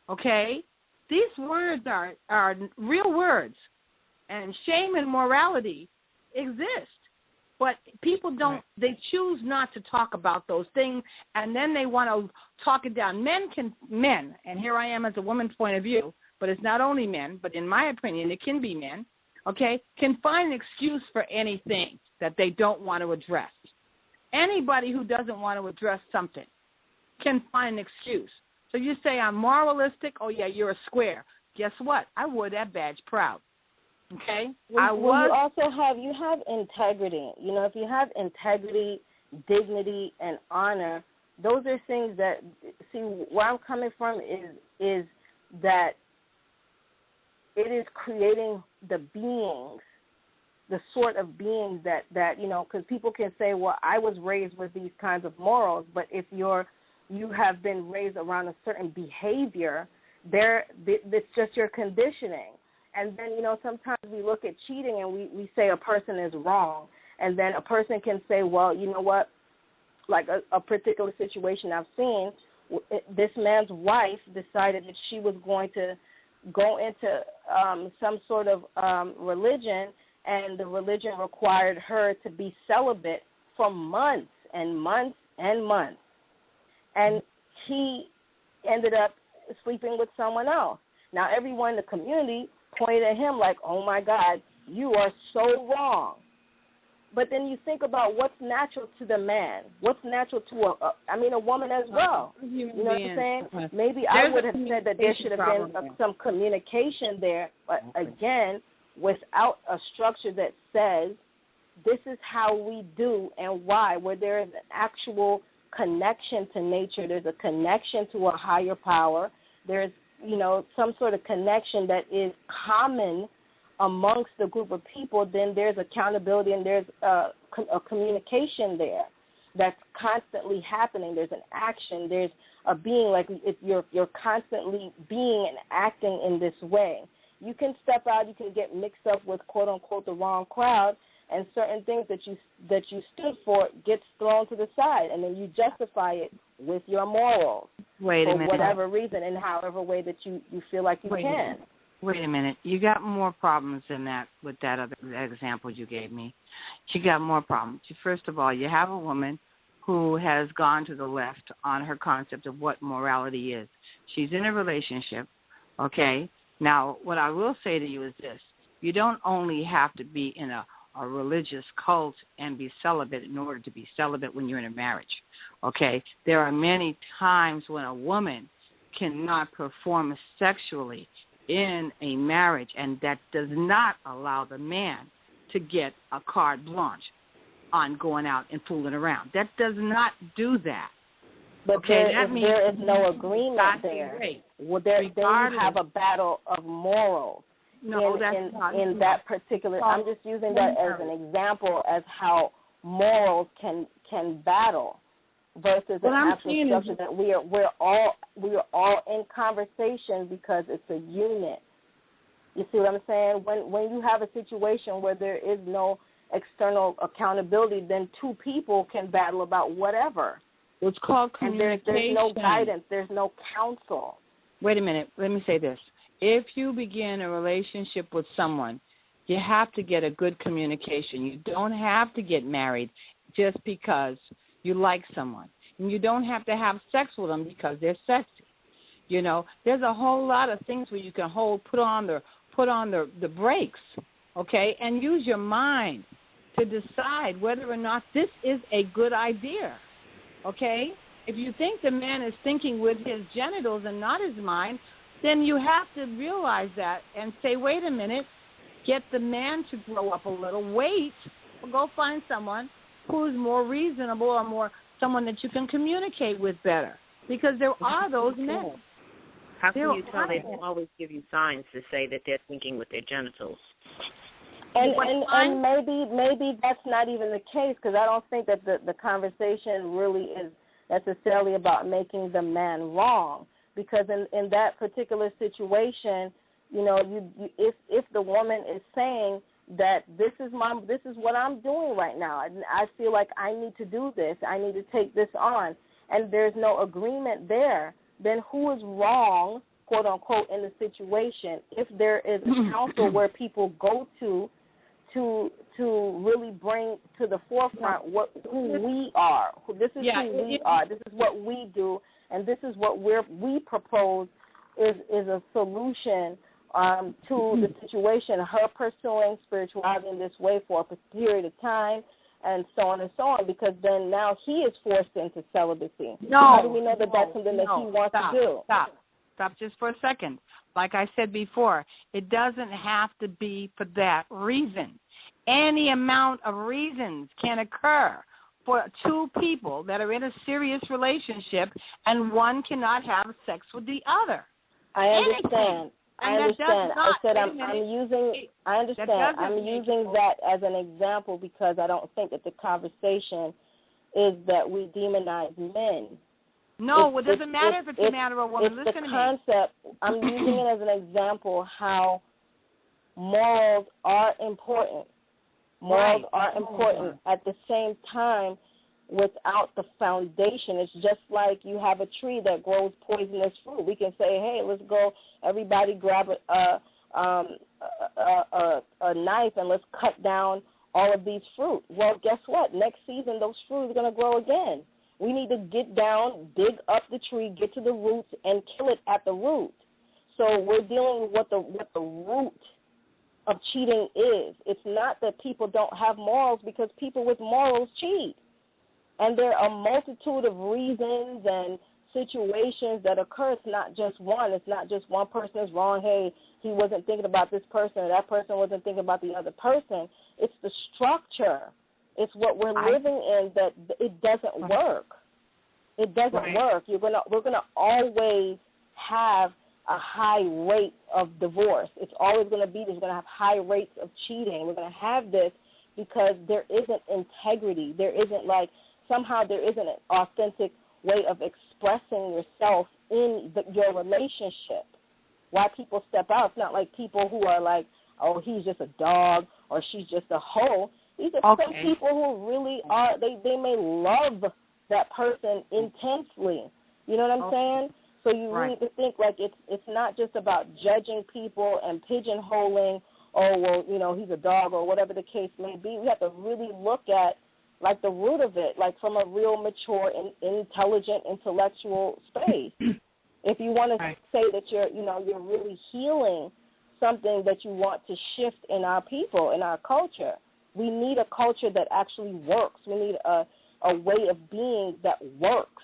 okay? These words are real words, and shame and morality exist. But people don't, they choose not to talk about those things, and then they want to talk it down. Men, and here I am as a woman's point of view, but it's not only men, but in my opinion, it can be men, okay, can find an excuse for anything that they don't want to address. Anybody who doesn't want to address something can find an excuse. So you say, I'm moralistic, oh, yeah, you're a square. Guess what? I wore that badge proud. Okay? You also have integrity. If you have integrity, dignity, and honor, those are things that, see, where I'm coming from is that it is creating the beings, the sort of beings that because people can say, well, I was raised with these kinds of morals, but if you have been raised around a certain behavior, it's just your conditioning. And then, sometimes we look at cheating and we say a person is wrong. And then a person can say, well, you know what, like a particular situation I've seen, this man's wife decided that she was going to go into some sort of religion, and the religion required her to be celibate for months and months and months. And he ended up sleeping with someone else. Now, everyone in the community pointed at him like, oh, my God, you are so wrong. But then you think about what's natural to the man, what's natural to a woman as well. You know what I'm saying? Maybe I would have said that there should have been some communication there, but again, without a structure that says this is how we do and why, where there is an actual connection to nature, there's a connection to a higher power, there's, some sort of connection that is common amongst the group of people, then there's accountability and there's a communication there that's constantly happening. There's an action. There's a being, like if you're constantly being and acting in this way. You can step out. You can get mixed up with quote unquote the wrong crowd, and certain things that you stood for gets thrown to the side, and then you justify it with your morals for whatever reason and however way that you feel like you can. Wait a minute. You got more problems than that with that other example you gave me. You got more problems. First of all, you have a woman who has gone to the left on her concept of what morality is. She's in a relationship, okay? Now, what I will say to you is this. You don't only have to be in a religious cult and be celibate in order to be celibate when you're in a marriage, okay? There are many times when a woman cannot perform sexually in a marriage, and that does not allow the man to get a carte blanche on going out and fooling around. That does not do that. But okay, there is no agreement there. Well, then you have a battle of morals. No, that's not in that particular. I'm just using that as an example as how morals can battle. Versus an actual structure that we're all in conversation because it's a unit. You see what I'm saying? When you have a situation where there is no external accountability, then two people can battle about whatever. It's called communication. And there's no guidance. There's no counsel. Wait a minute. Let me say this. If you begin a relationship with someone, you have to get a good communication. You don't have to get married just because you like someone. And you don't have to have sex with them because they're sexy. There's a whole lot of things where you can put on the brakes, okay, and use your mind to decide whether or not this is a good idea, okay? If you think the man is thinking with his genitals and not his mind, then you have to realize that and say, wait a minute, get the man to grow up a little, wait, or go find someone who's more reasonable or someone that you can communicate with better, because there are those men. How can you tell? They don't always give you signs to say that they're thinking with their genitals. And maybe that's not even the case, because I don't think that the conversation really is necessarily about making the man wrong, because in that particular situation, if the woman is saying that this is what I'm doing right now, and I feel like I need to do this, I need to take this on, and there's no agreement there, then who is wrong, quote unquote, in the situation? If there is a counsel where people go to really bring to the forefront who we are, this is who we are, this is what we do, and this is what we propose is a solution to the situation, her pursuing spirituality in this way for a period of time, and so on, because then now he is forced into celibacy. How do we know that that's something that he wants to do? Stop just for a second. Like I said before, it doesn't have to be for that reason. Any amount of reasons can occur for two people that are in a serious relationship, and one cannot have sex with the other. I understand. I understand. I said I'm using that as an example because I don't think that the conversation is that we demonize men. No, it doesn't matter if it's a man or a woman. Listen to me. It's the concept. I'm using it as an example how morals are important. Morals are important. At the same time, without the foundation, it's just like you have a tree that grows poisonous fruit. We can say, hey, let's go, everybody grab a knife and let's cut down all of these fruit. Well, guess what? Next season, those fruit are going to grow again. We need to get down, dig up the tree, get to the roots, and kill it at the root. So we're dealing with what the root of cheating is. It's not that people don't have morals, because people with morals cheat. And there are a multitude of reasons and situations that occur. It's not just one. It's not just one person is wrong. Hey, he wasn't thinking about this person, or that person wasn't thinking about the other person. It's the structure. It's what we're living in that it doesn't work. It doesn't work. We're gonna always have a high rate of divorce. It's always going to be this. We're going to have high rates of cheating. We're going to have this because there isn't integrity. There isn't somehow there isn't an authentic way of expressing yourself in your relationship. Why people step out, it's not like people who are like, oh, he's just a dog or she's just a hoe. These are some people who really are, they may love that person intensely. You know what I'm saying? So you really need to think it's not just about judging people and pigeonholing, oh, well, he's a dog or whatever the case may be. We have to really look at the root of it, from a real mature and intelligent intellectual space. If you want to say that you're really healing something that you want to shift in our people, in our culture, we need a culture that actually works. We need a way of being that works.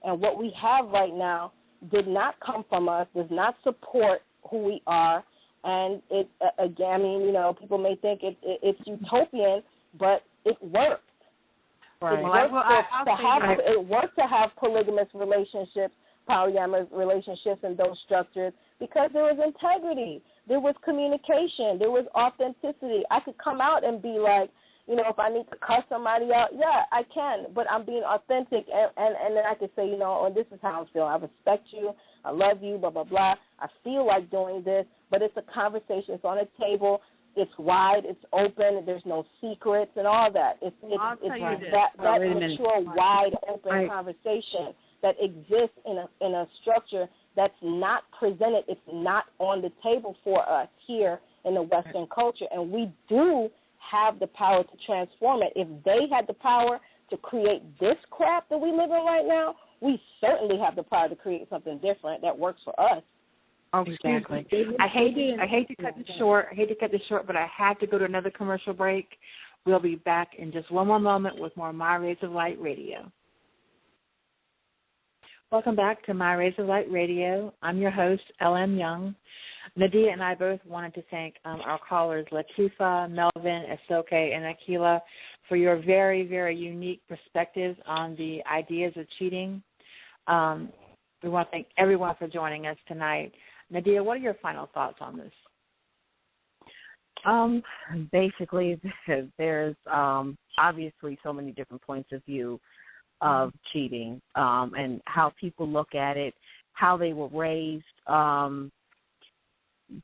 And what we have right now did not come from us, does not support who we are. And it, again, people may think it's utopian, but it works. Right. It works to have polygamous relationships, polyamorous relationships, and those structures because there was integrity, there was communication, there was authenticity. I could come out and be like, if I need to cuss somebody out, yeah, I can, but I'm being authentic, and then I can say, oh, this is how I feel. I respect you. I love you, blah, blah, blah. I feel like doing this, but it's a conversation. It's on a table. It's wide. It's open. There's no secrets and all that. It's that mature, wide open conversation that exists in a structure that's not presented. It's not on the table for us here in the Western culture, and we do have the power to transform it. If they had the power to create this crap that we live in right now, we certainly have the power to create something different that works for us. Oh, exactly. I hate to cut this short. But I have to go to another commercial break. We'll be back in just one more moment with more My Rays of Light Radio. Welcome back to My Rays of Light Radio. I'm your host, L.M. Young. Nadia and I both wanted to thank our callers, Latifa, Melvin, Esoke, and Akila, for your very, very unique perspectives on the ideas of cheating. We want to thank everyone for joining us tonight. Nadia, what are your final thoughts on this? Basically, there's obviously so many different points of view of cheating and how people look at it, how they were raised.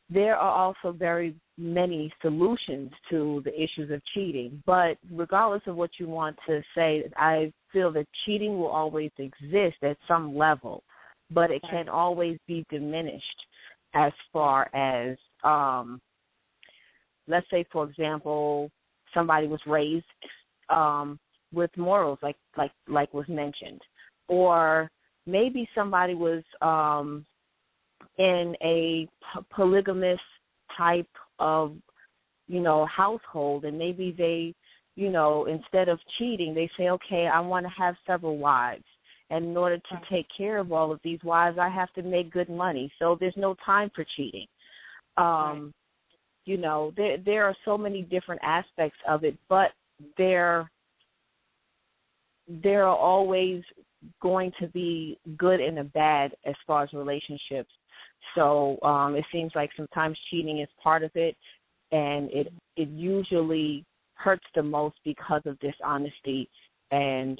There are also very many solutions to the issues of cheating, but regardless of what you want to say, I feel that cheating will always exist at some level, but it can always be diminished as far as, let's say, for example, somebody was raised with morals, like was mentioned, or maybe somebody was in a polygamous type of, household, and maybe they, instead of cheating, they say, okay, I want to have several wives. And in order to take care of all of these wives, I have to make good money. So there's no time for cheating. There are so many different aspects of it, but there are always going to be good and a bad as far as relationships. So it seems like sometimes cheating is part of it, and it usually hurts the most because of dishonesty and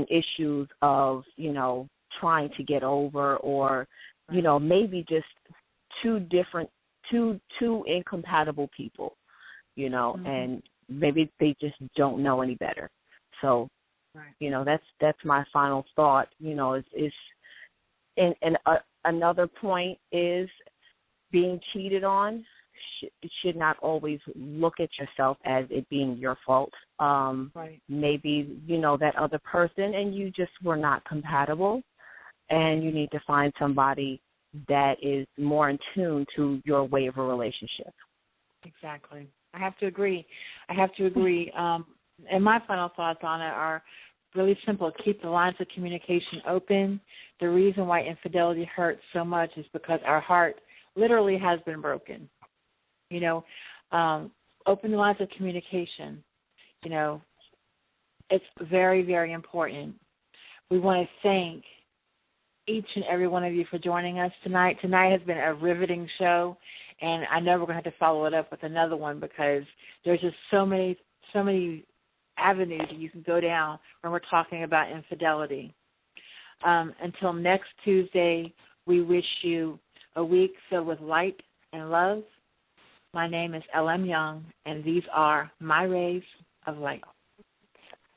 issues of, trying to get over, or, maybe just two different two incompatible people, you know, and maybe they just don't know any better. So, you know, that's my final thought. You know, another point is being cheated on should not always look at yourself as it being your fault. Maybe, you know, that other person and you just were not compatible, and you need to find somebody that is more in tune to your way of a relationship. Exactly. I have to agree. And my final thoughts on it are really simple. Keep the lines of communication open. The reason why infidelity hurts so much is because our heart literally has been broken. You know, open the lines of communication. You know, it's very, very important. We want to thank each and every one of you for joining us tonight. Tonight has been a riveting show, and I know we're going to have to follow it up with another one because there's just so many avenues that you can go down when we're talking about infidelity. Until next Tuesday, we wish you a week filled with light and love. My name is L.M. Young, and these are my rays of light.